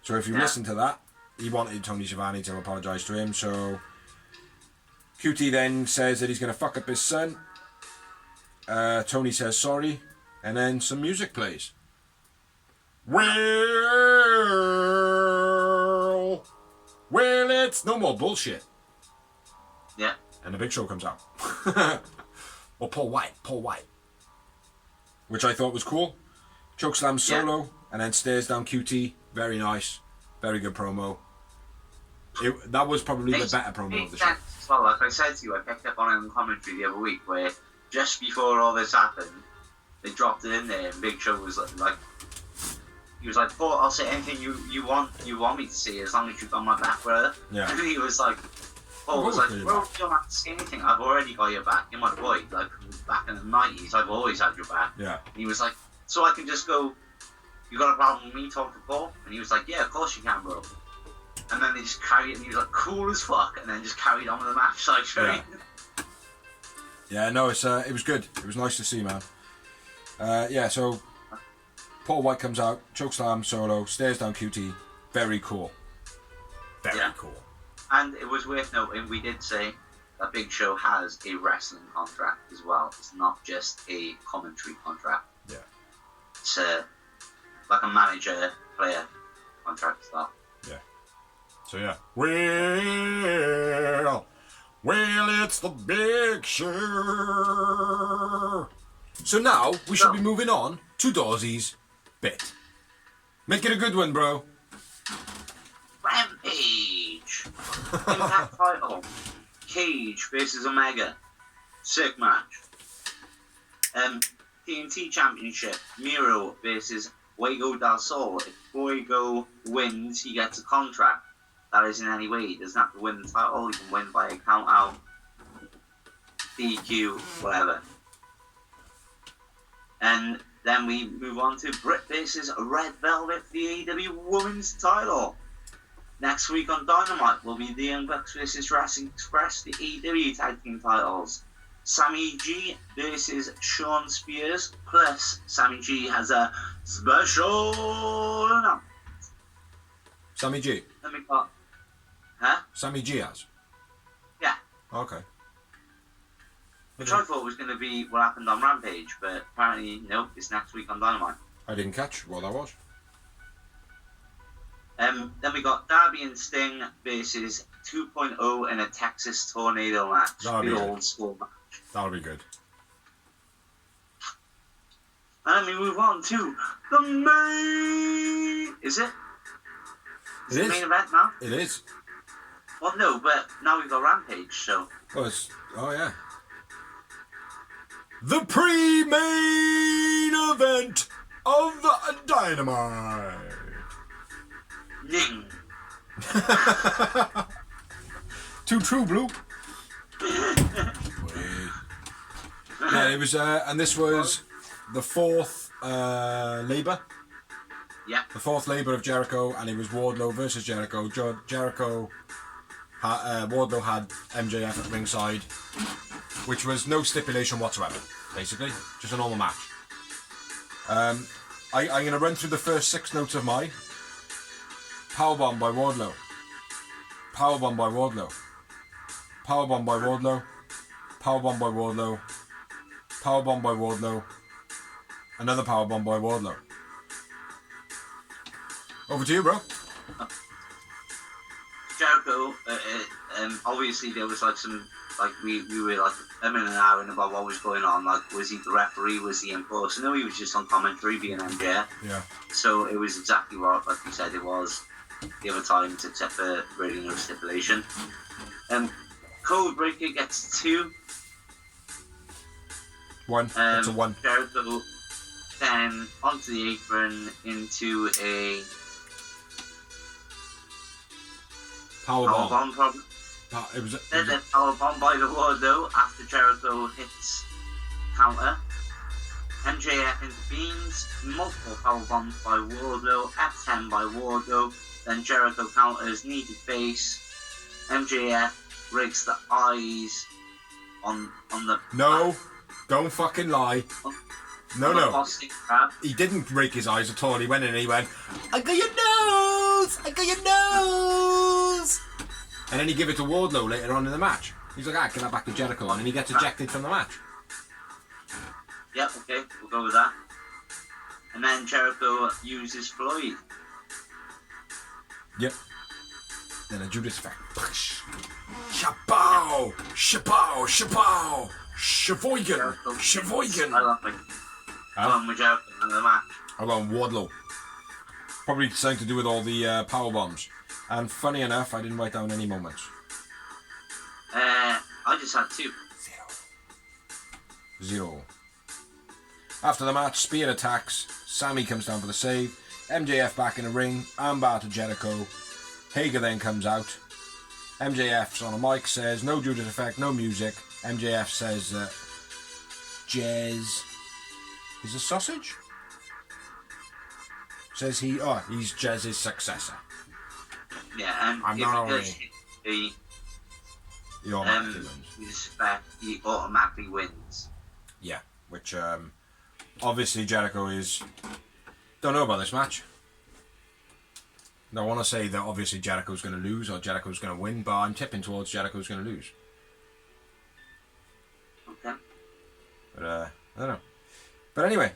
So if you listen to that, he wanted Tony Schiavone to apologise to him, so QT then says that he's going to fuck up his son. Tony says sorry, and then some music plays. Well, it's no more bullshit. Yeah. And the Big Show comes out. Or Paul White. Which I thought was cool. Chokeslam solo, and then stares down QT. Very nice. Very good promo. That was probably the better promo of the show. Well, like I said to you, I picked up on it in commentary the other week, where just before all this happened, they dropped it in there, and Big Show was like he was like, Paul, I'll say anything you want me to say, as long as you've got my back, brother. Yeah. And he was like, Paul was like, bro, you don't have to say anything, I've already got your back, you're my boy, like, back in the 90s, I've always had your back. Yeah. And he was like, so I can just go, you got a problem with me talking to Paul? And he was like, yeah, of course you can, bro. And then they just carried it, and he was like, cool as fuck, and then just carried on with the match, like, straight. Yeah, no, it was good. It was nice to see, man. So Paul White comes out, chokeslam solo, stares down QT. Very cool. Very cool. And it was worth noting, we did say that Big Show has a wrestling contract as well. It's not just a commentary contract. Yeah. It's like a manager-player contract stuff. Yeah. So yeah. Well, it's the Big Show. So now we should be moving on to Dawsey's bit. Make it a good one, bro. Rampage. Impact title. Cage versus Omega. Sick match. TNT Championship. Miro versus Fuego del Sol. If Fuego wins, he gets a contract. That is in any way. He doesn't have to win the title. He can win by a count out, DQ, whatever. And then we move on to Britt versus Red Velvet for the AEW Women's title. Next week on Dynamite will be the Young Bucks versus Wrestling Express, the AEW Tag Team titles. Sammy G versus Sean Spears, plus Sammy G has a special announcement. Sammy G. Then we got, huh? Sammy G has. Yeah. Okay. Which I thought was going to be what happened on Rampage, but apparently, nope, it's next week on Dynamite. I didn't catch what that was. Then we got Darby and Sting versus 2.0 in a Texas Tornado match. The old school match. That'll be good. And then we move on to the main... Is it? Is it the main event now? It is. Well, no, but now we've got Rampage, so... Oh, yeah. The pre-main event of the Dynamite. Ning. Too true, Blue. Yeah, it was, and this was the fourth Labour. Yeah. The fourth Labour of Jericho, and it was Wardlow versus Jericho. Wardlow had MJF at ringside, which was no stipulation whatsoever, basically. Just a normal match. I'm going to run through the first 6 notes of mine. Powerbomb by Wardlow. Powerbomb by Wardlow. Powerbomb by Wardlow. Powerbomb by Wardlow. Powerbomb by Wardlow. Another powerbomb by Wardlow. Over to you, bro. Jericho, obviously there was like some, like we were like a minute and hour about what was going on. Like, was he the referee? Was he enforcer? No, he was just on commentary being MJF. Yeah. So it was exactly what, like you said, it was the other times, except for really no stipulation. Code Breaker gets 2. 1. It's a 1. Jericho then onto the apron into a Powerbomb. problem. Then a powerbomb by the Wardlow after Jericho hits counter. MJF intervenes, multiple powerbombs by Wardlow, F10 by Wardlow, then Jericho counters, knee to face. MJF breaks the eyes on the... No, don't fucking lie. No. Grab. He didn't break his eyes at all. He went in and he went, I got your nose! I got your nose! And then he gave it to Wardlow later on in the match. He's like, get that back to Jericho. And then he gets ejected from the match. Yep, okay, we'll go with that. And then Jericho uses Floyd. Yep. Then a Judas effect. Shapow! Shapow! Shapow! Shavoygan! Shavoygan! I love it. Going with Jericho in the match. I'm going Wardlow. Probably something to do with all the power bombs. And funny enough, I didn't write down any moments. I just had 2. 0. After the match, Spear attacks. Sammy comes down for the save. MJF back in the ring. Armbar to Jericho. Hager then comes out. MJF's on a mic, says no Judas effect, no music. MJF says that Jez is a sausage. Says he's Jez's successor. Yeah, and I'm if not he does hit he automatically wins. Respect, he automatically wins. Yeah, which obviously Jericho don't know about this match. I want to say that obviously Jericho's going to lose or Jericho's going to win, but I'm tipping towards Jericho's going to lose. Okay. But I don't know. But anyway,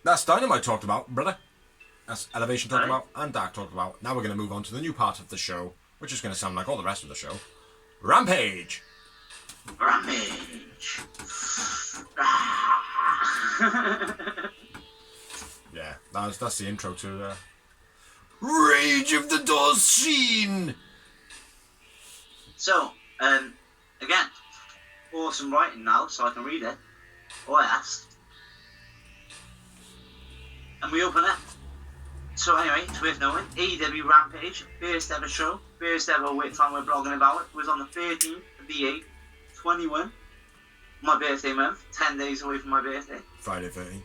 that's Dynamite talked about, brother. That's Elevation talked about and Dark talked about. Now we're going to move on to the new part of the show, which is going to sound like all the rest of the show. Rampage! Rampage! Yeah, that's the intro to Rage of the Doors Scene! So, again, awesome writing now, so I can read it. Or ask. And we open it. So anyway, it's worth knowing, AEW Rampage, first ever show, first ever wait time we're blogging about it, was on the 13th of the 8th, 21. My birthday month, 10 days away from my birthday. Friday 13th.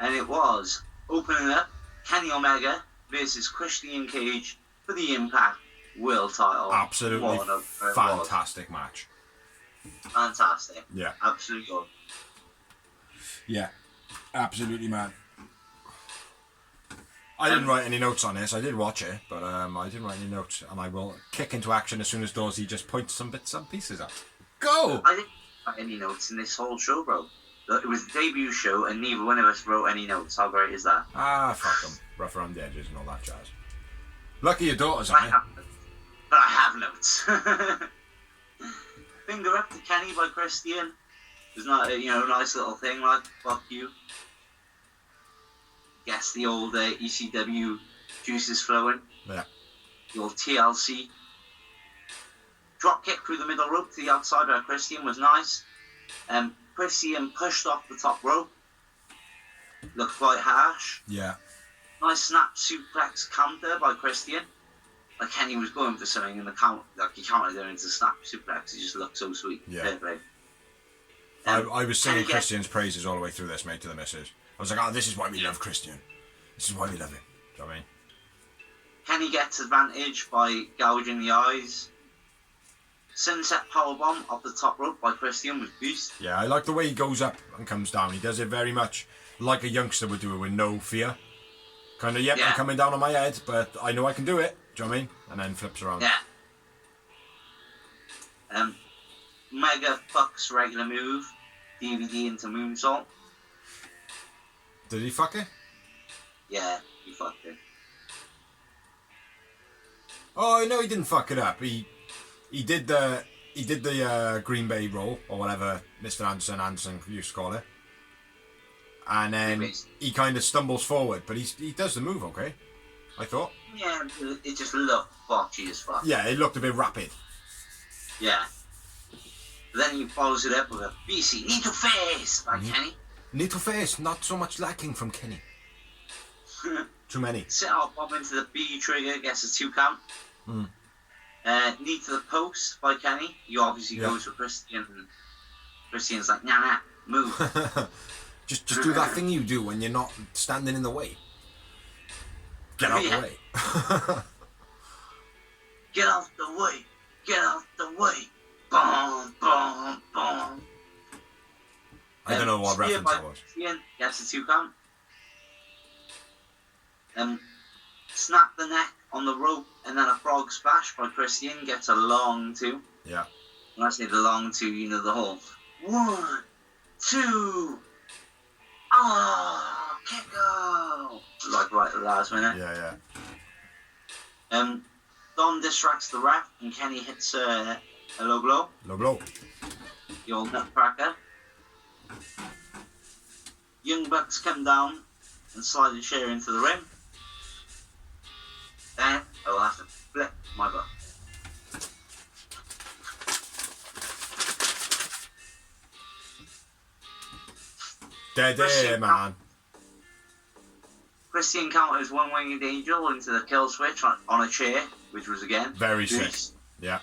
And it was opening up Kenny Omega versus Christian Cage for the Impact World Title. Absolutely fantastic match. Fantastic. Yeah. Absolutely good. Yeah. Absolutely, man. I didn't write any notes on this. I did watch it, but I didn't write any notes. And I will kick into action as soon as Dorsey just points some bits and pieces up. Go! I didn't write any notes in this whole show, bro. It was the debut show, and neither one of us wrote any notes. How great is that? Ah, fuck them. Rough around the edges and all that jazz. Lucky your daughters, But aren't you? I have notes. Finger up to Kenny by Christian. It's not a nice little thing like fuck you. Guess the old ECW juices flowing. Yeah. The old TLC. Drop kick through the middle rope to the outside by Christian was nice. Christian pushed off the top rope. Looked quite harsh. Yeah. Nice snap suplex counter by Christian. Like Kenny was going for something in the count, like he countered there into the snap suplex. It just looked so sweet. Yeah. Perfect. I was singing Christian's praises all the way through this, mate, to the missus. I was like, this is why we love Christian. This is why we love him. Do you know what I mean? Kenny gets advantage by gouging the eyes. Sunset powerbomb off the top rope by Christian was beast. Yeah, I like the way he goes up and comes down. He does it very much like a youngster would do it with no fear. Kind of, I'm coming down on my head, but I know I can do it. Do you know what I mean? And then flips around. Yeah. Mega fucks regular move. DVD into moonsault. Did he fuck it? Yeah, he fucked it. Oh no, he didn't fuck it up. He did the Green Bay roll or whatever Mr. Anderson used to call it. And then he kind of stumbles forward, but he does the move okay, I thought. Yeah, it just looked botchy as fuck. Yeah, it looked a bit rapid. Yeah. Then he follows it up with a BC Need to Face by Kenny. Need to Face, not so much lacking from Kenny. Too many. Sit out, pop into the B trigger, gets a 2 count. Knee to the post by Kenny. He obviously goes for Christian. Christian's like, nah, move. just do that thing you do when you're not standing in the way. Get out the way. Get out the way. Get out the way. Boom, boom, boom. I don't know what reference that was. Christian gets a 2 count. Snap the neck on the rope, and then a frog splash by Christian gets a long 2. Yeah. When I say the long 2, you know the whole 1, 2, kick out! Like right at the last minute. Yeah. Don distracts the ref, and Kenny hits a low blow. Low blow. The old nutcracker. Young Bucks come down and slide the chair into the ring. Then I will have to flip my butt. Dead, man. Christian counters one-winged angel into the kill switch on a chair, which was again Very nice. sick. Yeah.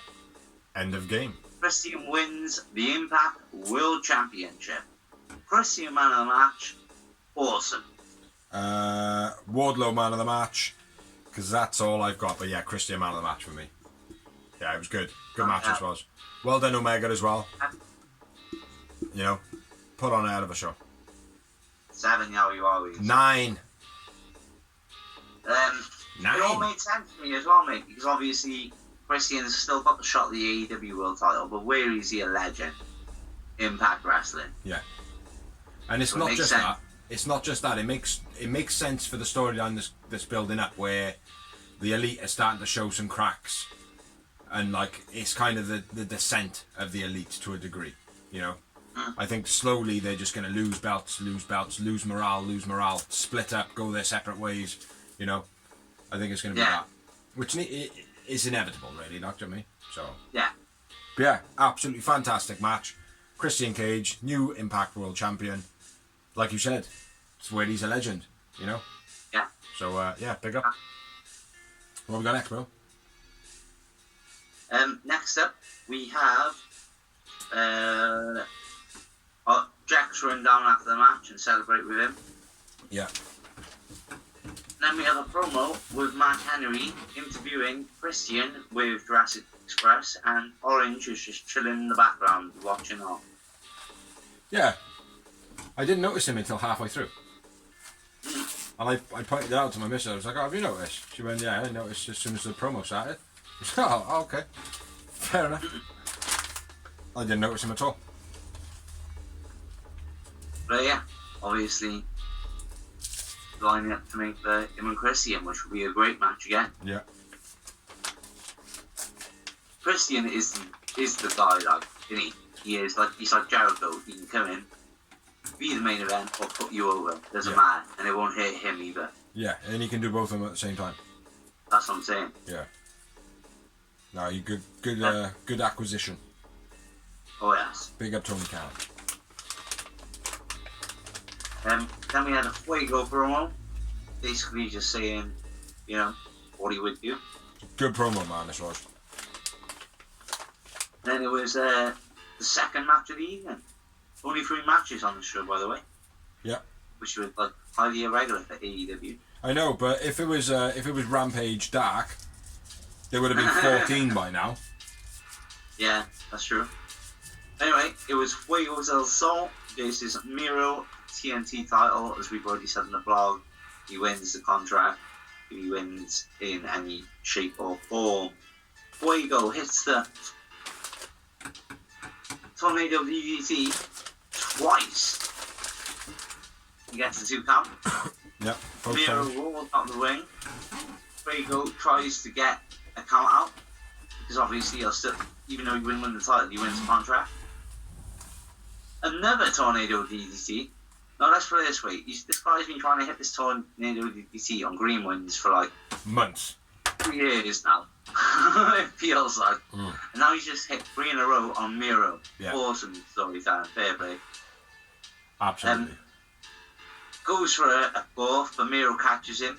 End of game. Christian wins the Impact World Championship. Christian man of the match, awesome. Wardlow man of the match, because that's all I've got. But yeah, Christian man of the match for me. Yeah, it was good. Good match as was. Well done, Omega as well. You know, put on a hell of a show. 7 yowie 9. 9. It all made sense to me as well, mate, because obviously Christian's still got the shot at the AEW World title, but where is he a legend? Impact Wrestling. Yeah. And it's not just that. It's not just that. It makes sense for the storyline that's building up, where the Elite are starting to show some cracks, and like it's kind of the descent of the Elite to a degree. You know, I think slowly they're just going to lose belts, lose morale, split up, go their separate ways. You know, I think it's going to be that, which is inevitable, really, not to me. So yeah, but yeah, absolutely fantastic match. Christian Cage, new Impact World Champion. Like you said, it's where he's a legend, you know? Yeah. So, yeah, big up. What have we got next, bro? Next up, we have Jax run down after the match and celebrate with him. Yeah. Then we have a promo with Mark Henry interviewing Christian with Jurassic Express, and Orange is just chilling in the background watching on. Yeah. I didn't notice him until halfway through. And I pointed it out to my missus. I was like, oh, have you noticed? She went, yeah, I noticed as soon as the promo started. I was like, oh, okay. Fair enough. I didn't notice him at all. But yeah, obviously lining up to make the him and Christian, which will be a great match again. Yeah. Christian is the guy, like, isn't he? He's like Jericho. He can come in, be the main event, or put you over. Doesn't matter, and it won't hurt him either. Yeah, and he can do both of them at the same time. That's what I'm saying. Yeah. No, you good acquisition. Oh yes. Big up Tony Khan. Then we had a Fuego promo, basically just saying, you know, what he would do. Good promo, man, this was. Then it was the second match of the evening. Only 3 matches on the show, by the way. Yeah. Which was like highly irregular for AEW. I know, but if it was Rampage Dark, there would have been 14 by now. Yeah, that's true. Anyway, it was Fuego del Sol versus Miro, TNT title, as we've already said in the blog. He wins the contract. He wins in any shape or form. Fuego hits the Tornado DDT twice. He gets the 2 count. Yep. Miro rolls out the ring. Fuego tries to get a count out, because obviously he'll still, even though he wouldn't win the title, he wins the contract. Another Tornado DDT. Now let's put it this way: this guy's been trying to hit this Tornado DDT on green wins for like months. 3 years now. It feels like. And now he's just hit 3 in a row on Miro. Yeah. Awesome storytelling. Fair play. Absolutely. Goes for a fourth, but Miro catches him.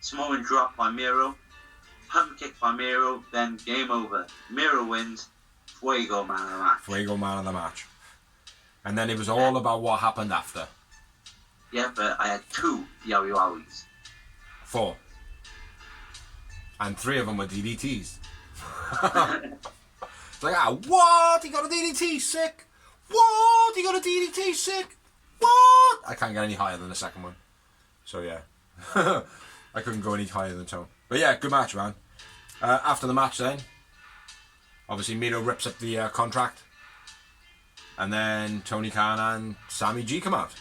Samoan drop by Miro. Pump kick by Miro. Then game over. Miro wins. Fuego man of the match. Fuego man of the match. And then it was all about what happened after. Yeah, but I had 2 Yowie Wowies. 4. And 3 of them were DDTs. It's like, what? He got a DDT, sick. What? He got a DDT, sick. What? I can't get any higher than the second one. So yeah. I couldn't go any higher than Tone. But yeah, good match, man. After the match then, obviously Miro rips up the contract. And then Tony Khan and Sammy G come out.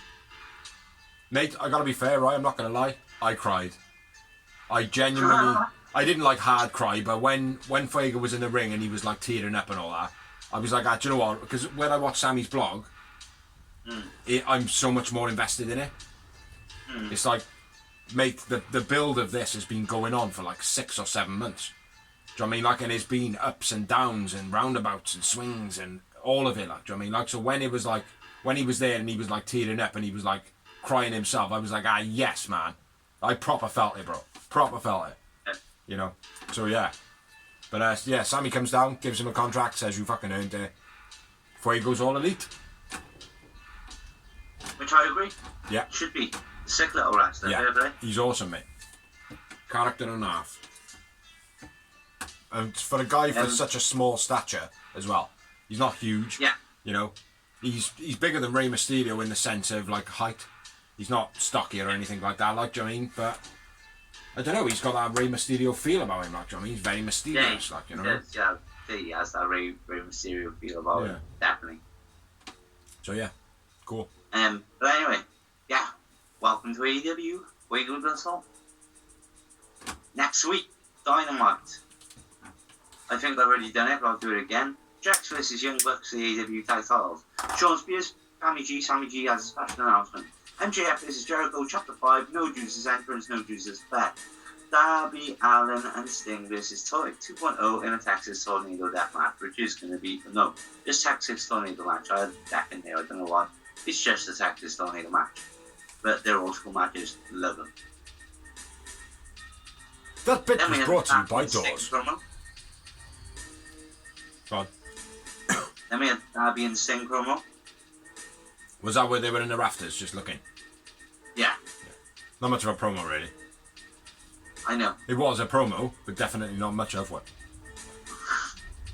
Mate, I gotta be fair, right? I'm not gonna lie. I cried. I genuinely... I didn't like hard cry, but when Fuego was in the ring and he was like tearing up and all that, I was like, do you know what? Because when I watched Sammy's blog, I'm so much more invested in it. It's like, mate, the build of this has been going on for like 6 or 7 months. Do you know what I mean? Like, and it's been ups and downs and roundabouts and swings and all of it. Like, do you know what I mean? Like, so when it was like, when he was there and he was like tearing up and he was like crying himself, I was like, yes, man. I proper felt it, bro. Proper felt it. You know, so yeah. But yeah, Sammy comes down, gives him a contract, says you fucking earned it. Fuego's all elite. Which I agree. Yeah. Should be. Sick little wrestler. Yeah. He's awesome, mate. Character and a half. And for a guy for such a small stature as well. He's not huge. Yeah. You know, he's bigger than Rey Mysterio in the sense of like height. He's not stocky or anything like that, like, do you know what I mean? But I don't know, he's got that Rey Mysterio feel about him, like, do you know what I mean? He's very mysterious, like, you know? Yeah, he has that Rey Mysterio feel about him, definitely. So yeah, cool. But anyway, yeah, welcome to AEW, Fuego del Sol. Next week, Dynamite. I think I've already done it, but I'll do it again. Jax vs Young Bucks, the AEW tag titles. Sean Spears, Sammy G has a special announcement. MJF vs Jericho, Chapter 5, no Juice's entrance, no Juice's back. Darby Allin and Sting versus Toy 2.0 in a Texas Tornado Deathmatch, which is going to be, no, just Texas Tornado match. I had a deck in there, I don't know why. It's just a Texas Tornado match. But they're old school matches, love them. That bit was brought to you by Doors. Go on. Then we had Darby and Sting promo. Was that where they were in the rafters, just looking? Yeah. Not much of a promo, really. I know. It was a promo, but definitely not much of one.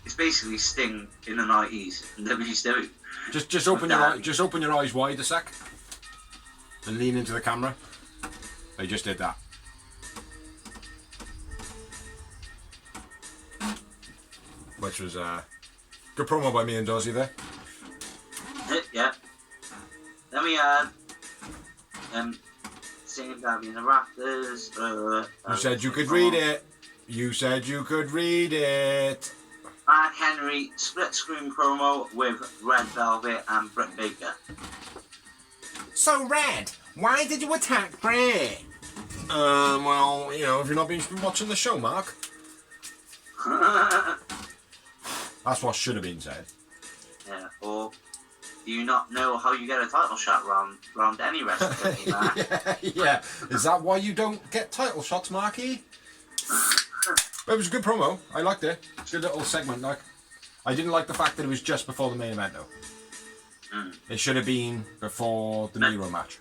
It's basically Sting in the 90s in WCW. Just open your eyes wide a sec, and lean into the camera. They just did that. Which was good promo by me and Dozzy there. Yeah. Then we had Sting, Darby in the rafters. You said you could read it. You said you could read it. Mark Henry split screen promo with Red Velvet and Britt Baker. So Red, why did you attack Britt? Well, you know, if you've not been watching the show, Mark. That's what should have been said. Yeah, or do you not know how you get a title shot round any wrestling? Yeah. Is that why you don't get title shots, Marky? But it was a good promo. I liked it. Good little segment, like. I didn't like the fact that it was just before the main event, though. It should have been before the Miro match.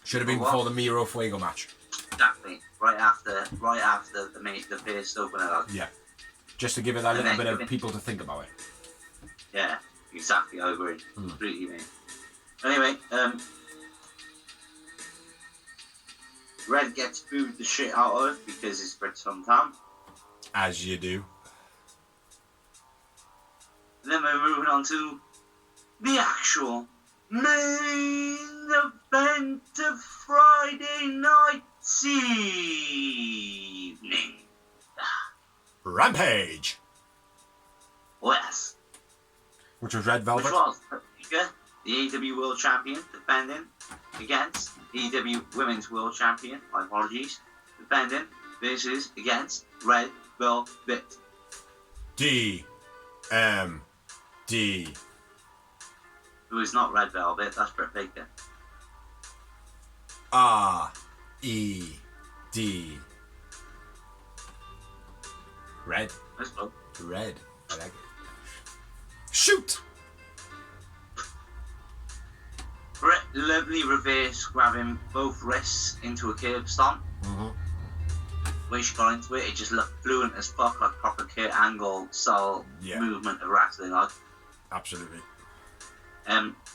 Should have been before the Miro Fuego match. Exactly. Right after the first opener. Yeah. Just to give it that little bit of people to think about it. Yeah, exactly. I agree. Completely, mate. Anyway, Red gets booed the shit out of because it's Britt's hometown. As you do. And then we're moving on to the actual main event of Friday night's evening. Rampage! Yes. Which was Red Velvet. Which was Baker, the AEW World Champion, defending against the AEW Women's World Champion. My apologies. defending versus against Red Velvet. DMD. Who is not Red Velvet, that's Britt Baker. RED. Red. Let's go. Red. I like it. Shoot! Britt lovely reverse grabbing both wrists into a curb stomp. Mm-hmm. When she got into it, it just looked fluent as fuck, like proper Kurt Angle style movement of wrestling. Like. Absolutely.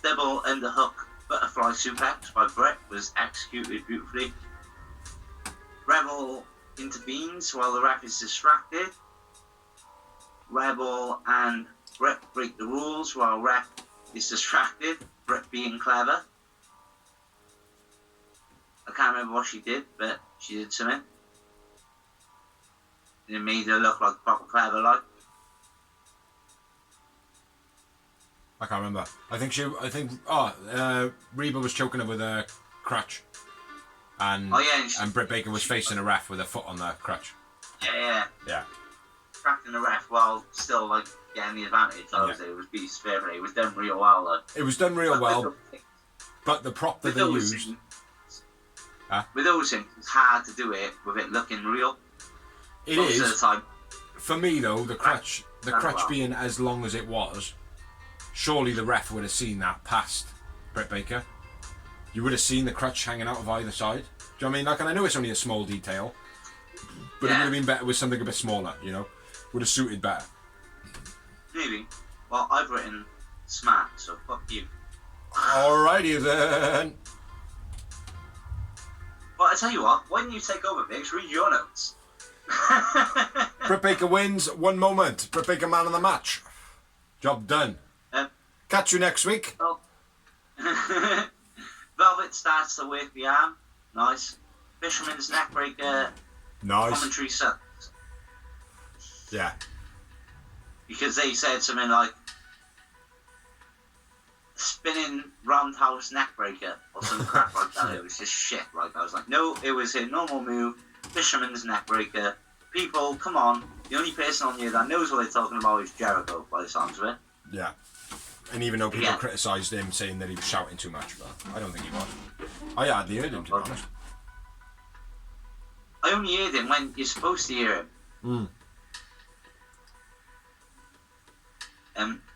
Double underhook butterfly suplex by Britt was executed beautifully. Rebel intervenes while the ref is distracted. Rebel and Britt break the rules while ref is distracted. Britt being clever. I can't remember what she did, but she did something. And it made her look like proper clever, like. I can't remember. I think Reba was choking her with a crutch. And and Britt Baker was facing a ref with her foot on the crutch. Yeah. Tracking the ref while still like getting the advantage. It was beast fair play. It was done real well though. It was done real well, but the prop that they used. With those things, it's hard to do it with it looking real. It Most is. of the time. For me though, the crutch being as long as it was, surely the ref would have seen that past Britt Baker. You would have seen the crutch hanging out of either side. Do you know what I mean? Like, and I know it's only a small detail, but it would have been better with something a bit smaller, you know? Would have suited better. Maybe. Well, I've written smart, so fuck you. Alrighty then. Well, I tell you what, why didn't you take over, Biggs? Read your notes. Britt Baker wins, 1 moment. Britt Baker man of the match. Job done. Catch you next week. Well, Velvet starts to work the arm. Nice. Fisherman's neckbreaker. Nice. Commentary sucks. Yeah. Because they said something like spinning roundhouse neckbreaker or some crap like that. It was just shit. Like I was like, no, it was a normal move. Fisherman's neckbreaker. People, come on. The only person on here that knows what they're talking about is Jericho, by the sounds of it. Yeah. And even though people criticised him, saying that he was shouting too much, but I don't think he was. I hardly heard him, to be honest. I only heard him when you're supposed to hear him.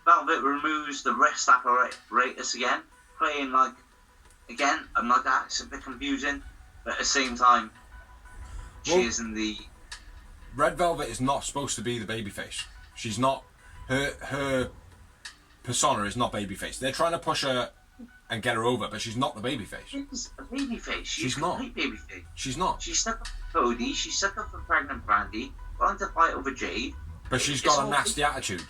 Velvet removes the wrist apparatus again, playing like, again, I'm like that, it's a bit confusing, but at the same time, she isn't the... Red Velvet is not supposed to be the babyface. She's not, her persona is not babyface. They're trying to push her and get her over, but she's not the babyface. She's a babyface. She's not. Babyface. She's not. She stuck up for Cody, she stuck up for pregnant Brandy, got into a fight over Jade. But she's got a nasty attitude.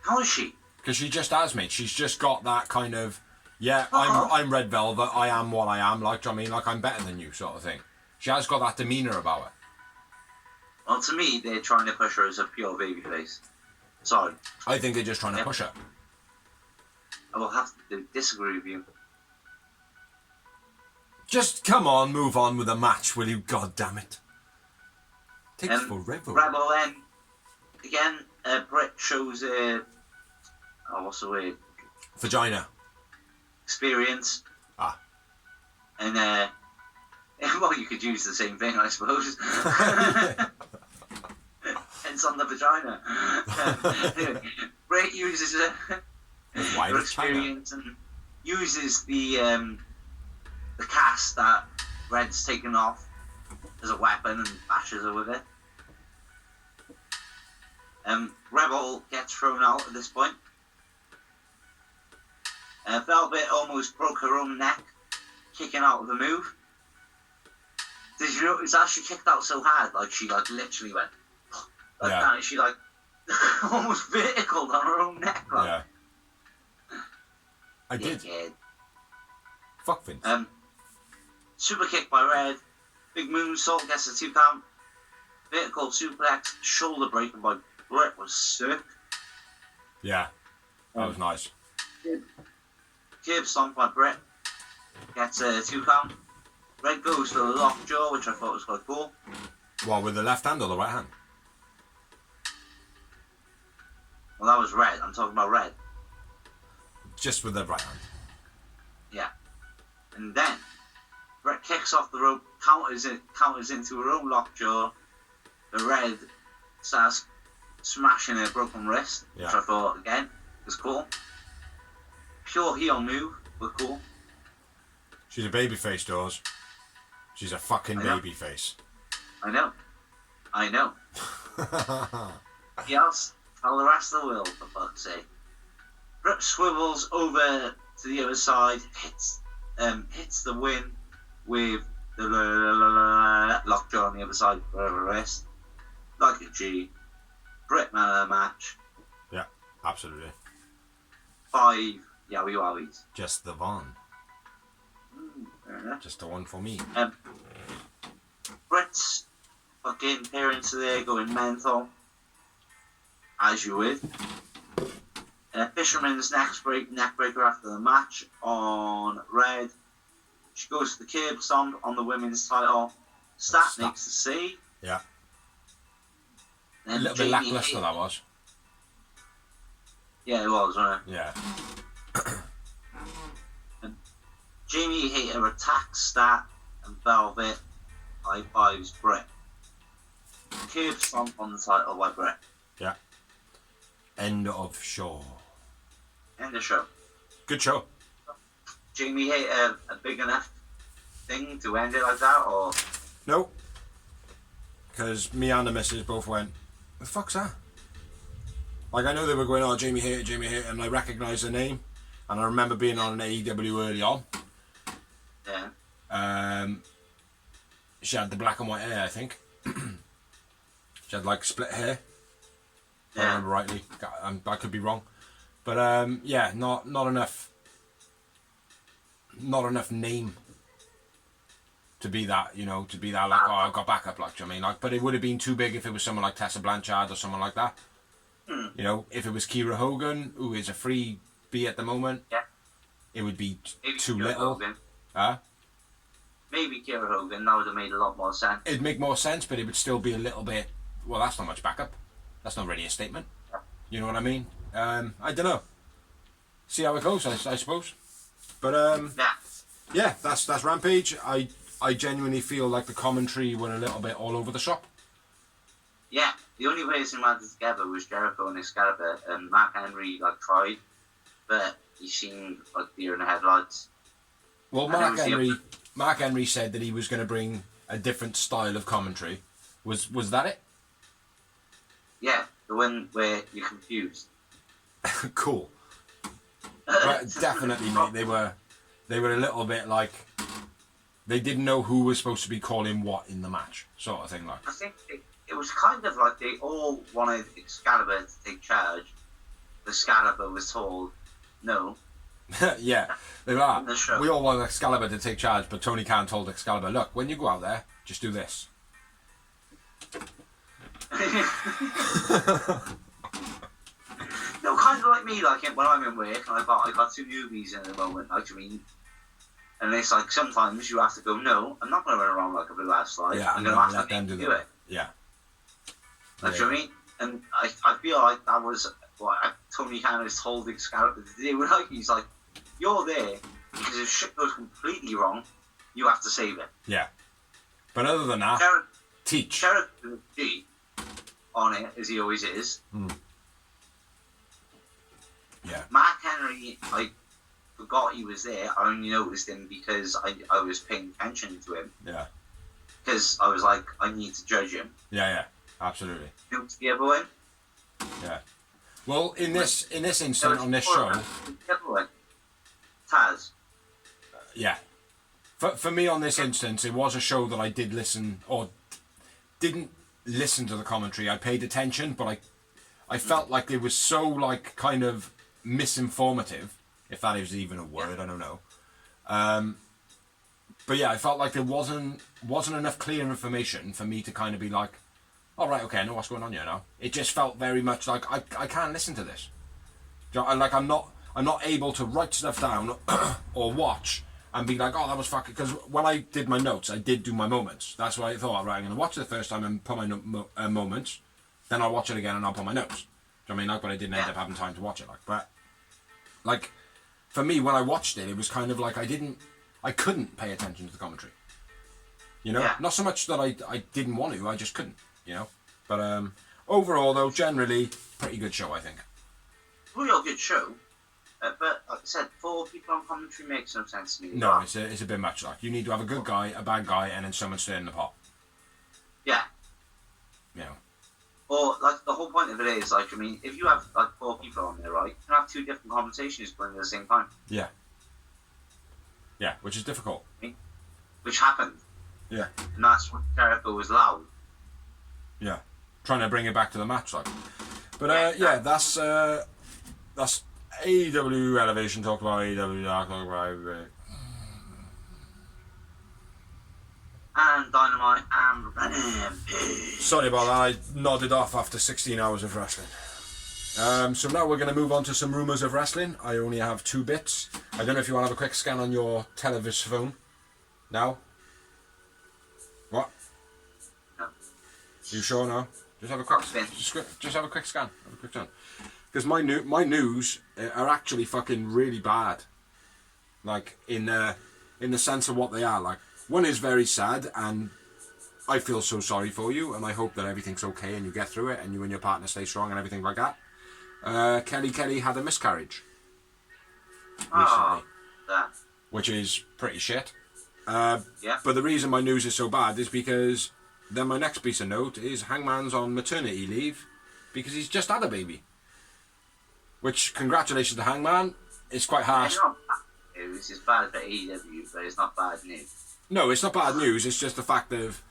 How is she? Because she just has, mate. She's just got that kind of, I'm Red Velvet, I am what I am, like, do you know what I mean? Like, I'm better than you, sort of thing. She has got that demeanour about her. Well, to me, they're trying to push her as a pure babyface. Sorry. I think they're just trying to push her. I will have to disagree with you. Just come on, move on with the match, will you? God damn it. Takes forever. Rebel then, again, Britt shows what's the word? Vagina. Experience. And well, you could use the same thing, I suppose. Hence on the vagina. Britt uses her experience and uses the cast that Red's taken off as a weapon and bashes her with it. Rebel gets thrown out at this point. Velvet almost broke her own neck kicking out of the move. Did you notice that she kicked out so hard, like she literally went like that, and she almost vertical on her own neck. Like. Yeah. I did. Fuck Vince. Super kick by Red. Big moonsault gets a 2 count. Vertical suplex, shoulder breaker by Britt was sick. Yeah, that was nice. Curb stomp by Britt gets a 2 count. Red goes for the lockjaw, which I thought was quite cool. Well, with the left hand or the right hand? Well, that was Red. I'm talking about Red. Just with the right hand. Yeah. And then Red kicks off the rope, counters into her own lockjaw. The Red starts smashing her broken wrist, which I thought, again, was cool. Pure heel move, but cool. She's a babyface, Dawes. She's a fucking babyface. I know. Yes, tell the rest of the world, for fuck's sake. Britt swivels over to the other side, hits the win with the lockjaw on the other side of her wrist. Like a G. Britt man of the match. Yeah, absolutely. 5 yowie wowies. Just the one. Fair enough. Just the one for me. Britt's fucking parents are there going mental. As you would. Fisherman's neck breaker after the match on Red. She goes to the curb stomp on the women's title. Stat makes the save. Yeah. Then A little bit lackluster that was. Yeah, it was, wasn't it? Yeah. And Jamie Hayter attacks Stat and Velvet. High fives Britt. Curb stomp on the title by Britt. Yeah. End of show. End of show. Good show. Jamie Hayter a big enough thing to end it like that, or? No. Because me and the missus both went, what the fuck's that? Like, I know they were going, oh, Jamie Hayter, and I recognised the name. And I remember being on an AEW early on. Yeah. She had the black and white hair, I think. She had, like, split hair. If I remember rightly. I could be wrong. But, yeah, not enough name to be that, like, oh, I've got backup, like, do you know what I mean? Like, but it would have been too big if it was someone like Tessa Blanchard or someone like that. You know, if it was Kira Hogan, who is a free B at the moment, it would be Maybe too Kira little. Hogan. Huh? Maybe Kira Hogan, that would have made a lot more sense. It'd make more sense, but it would still be a little bit, well, that's not much backup. That's not really a statement. You know what I mean? I don't know. See how it goes, I suppose. But, yeah, that's Rampage. I genuinely feel like the commentary were a little bit all over the shop. Yeah, the only person who had it together was Jericho and Excalibur, and Mark Henry, like, tried, but he seemed like deer in the headlights. Well, Mark Henry said that he was going to bring a different style of commentary. Was that it? Yeah, the one where you're confused. Cool. But definitely, mate, they were a little bit like they didn't know who was supposed to be calling what in the match, sort of thing. Like, I think it was kind of like they all wanted Excalibur to take charge. Excalibur was told no. yeah, they were like, The show. we all want Excalibur to take charge, but Tony Khan told Excalibur, look, when you go out there, just do this. No, kind of like me, like when I'm in work and I got 2 newbies in the moment, like, I mean, and it's like sometimes you have to go, no, I'm not going to run around like a blue ass slide. Yeah, I'm going to let them do it. Yeah. Like, you know what I mean? And I feel like that was what Tony Khan has told Excalibur to do. Like, he's like, you're there because if shit goes completely wrong, you have to save it. Yeah. But other than that, teach. Sheriff G on it, as he always is. Yeah. Mark Henry, I forgot he was there. I only noticed him because I was paying attention to him. Yeah. Because I was like, I need to judge him. Yeah, absolutely. You know, the other one? Yeah. Well, in this instant on this show, The other one. Taz. yeah. For me on this instance, it was a show that I did listen, or didn't listen to the commentary. I paid attention, but I felt like it was so, like, kind of misinformative, if that is even a word, I don't know. But yeah, I felt like there wasn't enough clear information for me to kind of be like, all right, okay, I know what's going on here now. It just felt very much like I can't listen to this. Like, I'm not able to write stuff down or watch and be like, oh, that was fucking... Because when I did my notes, I did do my moments. That's why I thought, right, I'm going to watch it the first time and put my moments, then I'll watch it again and I'll put my notes. Do you know what I mean? Like, but I didn't end up having time to watch it. Like, but, like, for me, when I watched it, it was kind of like I couldn't pay attention to the commentary. You know? Not so much that I didn't want to, I just couldn't, you know? But overall, though, generally, pretty good show, I think. Real good show. But like I said, 4 people on commentary makes no sense to me. No, it's a bit much. Like, you need to have a good guy, a bad guy, and then someone stirring the pot. Yeah. You know. Or, like, the whole point of it is, like, I mean, if you have, like, 4 people on there, right, you can have 2 different conversations going at the same time. Yeah. Yeah, which is difficult. Which happened. Yeah. And that's what Jericho was loud. Yeah. Trying to bring it back to the match, like. But, yeah, that's AEW Elevation, talk about AEW Dark, talk about... And Dynamite and Rampage. Sorry about that, I nodded off after 16 hours of wrestling. So now we're going to move on to some rumours of wrestling. I only have 2 bits. I don't know if you want to have a quick scan on your television phone. Now? What? No. You sure now? Just have a quick just have a quick scan. Have a quick scan. Because my news are actually fucking really bad. Like, in the sense of what they are. Like, one is very sad, and I feel so sorry for you, and I hope that everything's okay and you get through it and you and your partner stay strong and everything like that. Kelly had a miscarriage recently, which is pretty shit. But the reason my news is so bad is because then my next piece of note is Hangman's on maternity leave because he's just had a baby. Which, congratulations to Hangman. It's quite harsh. It's not bad news. It's bad for AEW, but it's not bad news. No, it's not bad news. It's just the fact of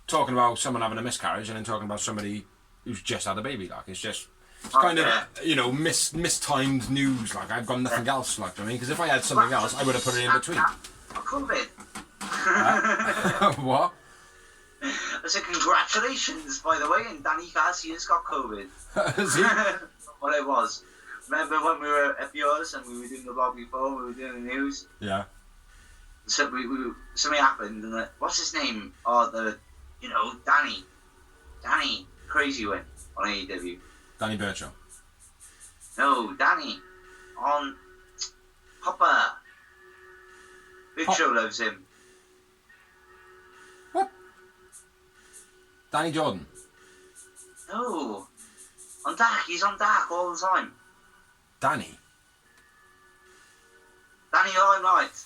talking about someone having a miscarriage and then talking about somebody who's just had a baby. Like, it's just... It's kind of, you know, mistimed news. Like, I've got nothing else, like, I mean, because if I had something else, I would have put it in between. COVID. What? I said congratulations, by the way, and Danny Garcia's got COVID. Has he? What it was. Remember when we were at yours and we were doing the vlog before, we were doing the news? Yeah. So something happened, and what's his name? Oh, Danny, crazy one on AEW. Danny Burcho. No, Danny on Popper. Big Show loves him. What? Danny Jordan. No, on Dark. He's on Dark all the time. Danny Limelight.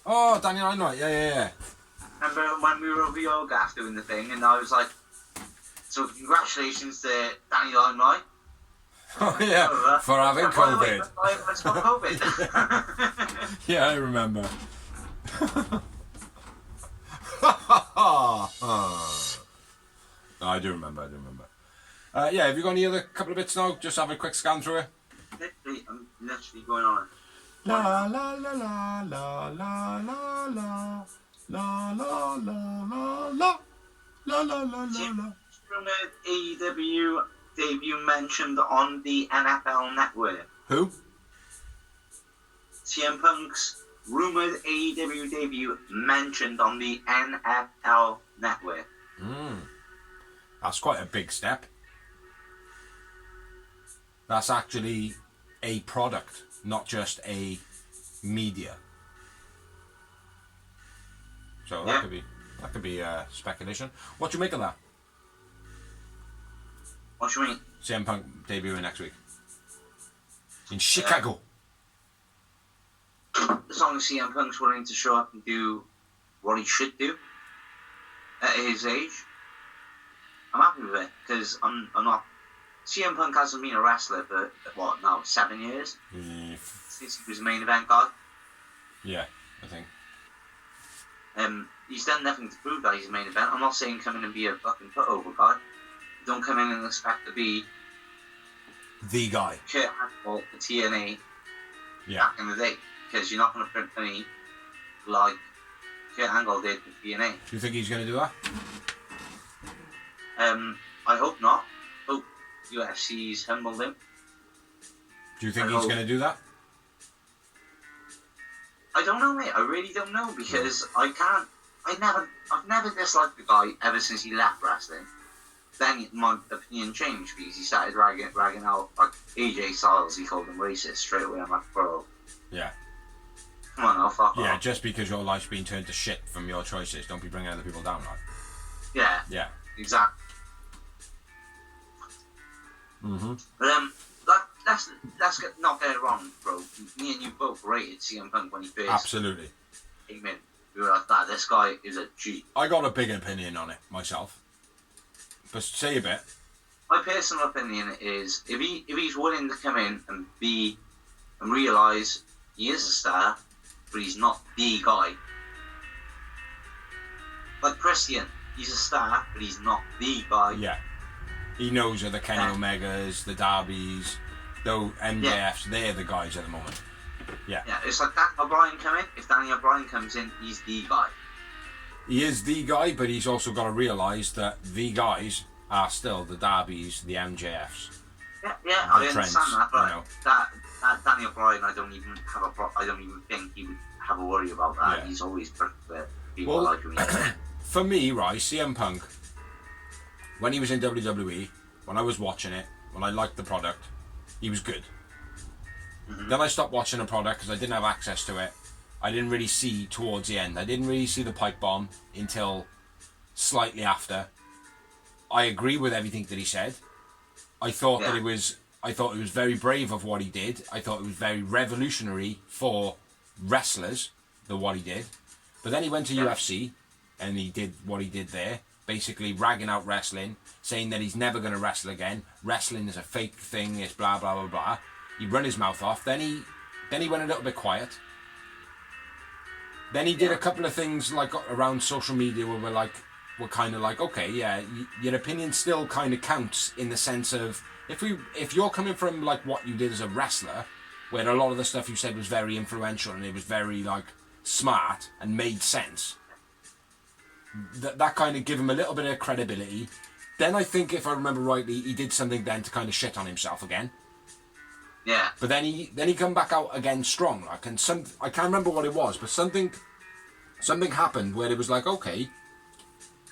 Oh, Danny Limelight. Yeah. Remember when we were over Yogath doing the thing, and I was like, so congratulations to Danny Limelight. Oh, yeah, for having COVID. It's got COVID. Yeah, I remember. No, I do remember. Yeah, have you got any other couple of bits now? Just have a quick scan through it. I'm literally going on it. La la la la la la la la la la la la la la la la. Rumored AEW debut mentioned on the NFL Network. Who? CM Punk's rumored AEW debut mentioned on the NFL Network. That's quite a big step. That's actually a product, not just a media. So that could be speculation. What do you make of that? What do you mean? CM Punk debuting next week in Chicago. As long as CM Punk's willing to show up and do what he should do at his age, I'm happy with it, because I'm not. CM Punk hasn't been a wrestler for, 7 years? Since he was a main event guy. Yeah, I think. He's done nothing to prove that he's a main event. I'm not saying come in and be a fucking put-over guy. Don't come in and expect to be the guy. Kurt Angle for TNA back in the day, because you're not going to print money like Kurt Angle did for TNA. Do you think he's going to do that? I hope not. Hope UFC's humbled him. Do you think he's going to do that? I don't know, mate. I really don't know because I've never disliked the guy ever since he left wrestling. Then my opinion changed because he started ragging out like AJ Styles. He called him racist straight away. I'm like, bro. Yeah. Come on, now, fuck off. Yeah, just because your life's been turned to shit from your choices, don't be bringing other people down, right? Yeah. Yeah. Exactly. Mm-hmm. But let's not get it wrong, bro. Me and you both rated CM Punk when he first Absolutely. came in. We were like, that. This guy is a G. I got a big opinion on it myself. But say a bit. My personal opinion is if he's willing to come in and realise he is a star, but he's not the guy. Like Christian, he's a star, but he's not the guy. Yeah. He knows of the Kenny Omegas, the Darbys, though MJFs, they're the guys at the moment. Yeah. Yeah, it's like Daniel Bryan coming. If Daniel Bryan comes in, he's the guy. He is the guy, but he's also got to realise that the guys are still the Darbys, the MJFs. Yeah, I understand Trents, that, but you know. that Daniel Bryan, I don't even think he would have a worry about that. Yeah. He's always put people like him. For me, right, CM Punk, when he was in WWE, when I was watching it, when I liked the product, he was good. Mm-hmm. Then I stopped watching the product because I didn't have access to it. I didn't really see towards the end. I didn't really see the pipe bomb until slightly after. I agree with everything that he said. I thought that it was very brave of what he did. I thought it was very revolutionary for wrestlers, what he did. But then he went to UFC and he did what he did there, basically ragging out wrestling, saying that he's never going to wrestle again. Wrestling is a fake thing, it's blah, blah, blah, blah. He run his mouth off. Then he went a little bit quiet. Then he did a couple of things like around social media where we're kind of like, okay, yeah, your opinion still kind of counts in the sense of if you're coming from like what you did as a wrestler, where a lot of the stuff you said was very influential and it was very like smart and made sense, that kind of give him a little bit of credibility. Then I think, if I remember rightly, he did something then to kind of shit on himself again. Yeah. But then he come back out again strong, like, and I can't remember what it was, but something happened where it was like, okay,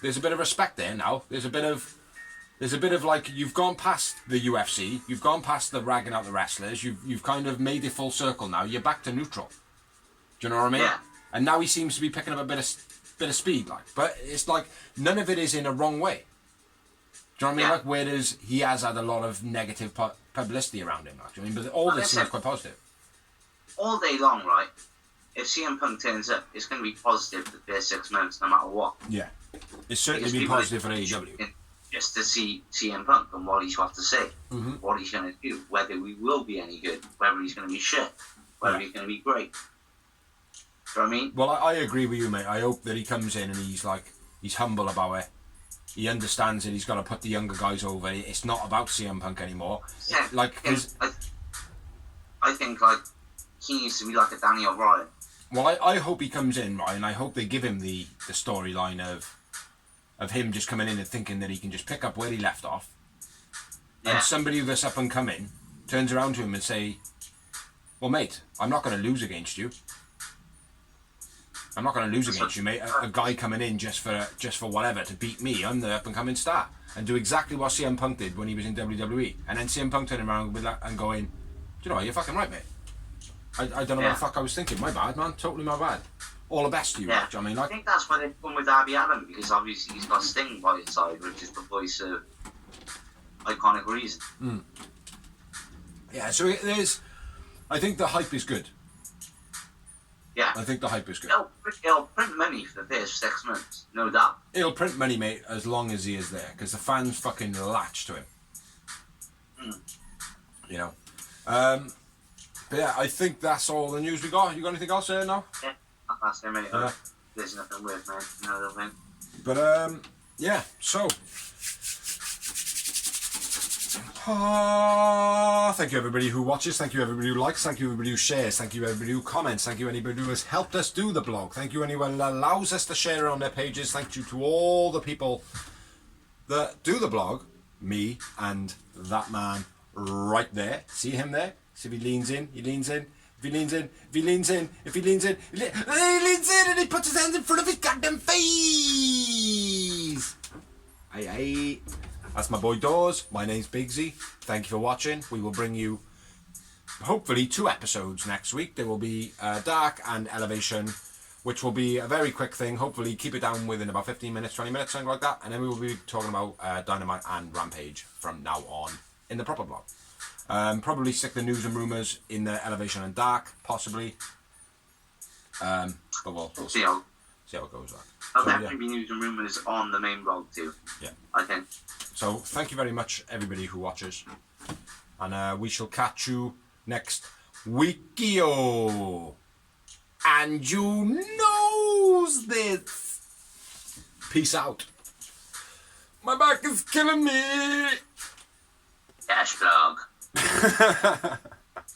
there's a bit of respect there now. There's a bit of like, you've gone past the UFC, you've gone past the ragging out the wrestlers, you've kind of made it full circle now. You're back to neutral. Do you know what I mean? Yeah. And now he seems to be picking up a bit of speed, like, but it's like none of it is in a wrong way. Do you know what I mean? Yeah. Like, whereas he has had a lot of negative publicity around him, like, do you know what I mean? But all this seems quite positive. All day long, right? If CM Punk turns up, it's going to be positive for the first 6 months, no matter what. Yeah. It's certainly been positive for AEW. Just to see CM Punk and what he's got to say, Mm-hmm. what he's going to do, whether we will be any good, whether he's going to be shit, whether he's going to be great. Do you know what I mean? Well, I agree with you, mate. I hope that he comes in and he's humble about it. He understands that he's got to put the younger guys over. It's not about CM Punk anymore. Yeah, I think like he needs to be like a Daniel Bryan. Well, I hope he comes in, right, and I hope they give him the storyline of him just coming in and thinking that he can just pick up where he left off. Yeah. And somebody that's up and coming turns around to him and say, well, mate, I'm not going to lose against you. I'm not going to lose against you, mate. A guy coming in just for whatever, to beat me. I'm the up-and-coming star. And do exactly what CM Punk did when he was in WWE. And then CM Punk turning around with that and going, do you know, you're fucking right, mate. I don't know what the fuck I was thinking. My bad, man. Totally my bad. All the best to you, Rich. I mean, like, I think that's why they've gone with Darby Allin, because obviously he's got Sting by his side, which is the voice of Iconic Reason. Mm. Yeah, so I think the hype is good. Yeah. I think the hype is good. It'll print money for the first 6 months, no doubt. It'll print money, mate, as long as he is there, because the fans fucking latch to him. Mm. You know? But yeah, I think that's all the news we got. You got anything else there now? Yeah, that's it, mate. There's nothing weird, mate. No, I don't think. But, yeah, so... thank you everybody who watches, thank you everybody who likes, thank you everybody who shares, thank you everybody who comments, thank you anybody who has helped us do the blog, thank you anyone who allows us to share it on their pages, thank you to all the people that do the blog, me and that man right there, see him there, see if he leans in, If he leans in, he leans in and he puts his hands in front of his goddamn face. Aye. That's my boy Dawes. My name's Bigsy. Thank you for watching. We will bring you hopefully 2 episodes next week. There will be Dark and Elevation, which will be a very quick thing. Hopefully keep it down within about 15 minutes, 20 minutes, something like that. And then we will be talking about Dynamite and Rampage from now on in the proper vlog. Probably stick the news and rumours in the Elevation and Dark, possibly. But we'll see how it goes. There'll definitely be news and rumours on the main vlog too. Yeah. I think. So thank you very much, everybody who watches. And we shall catch you next weekio. And you knows this. Peace out. My back is killing me. Dash vlog.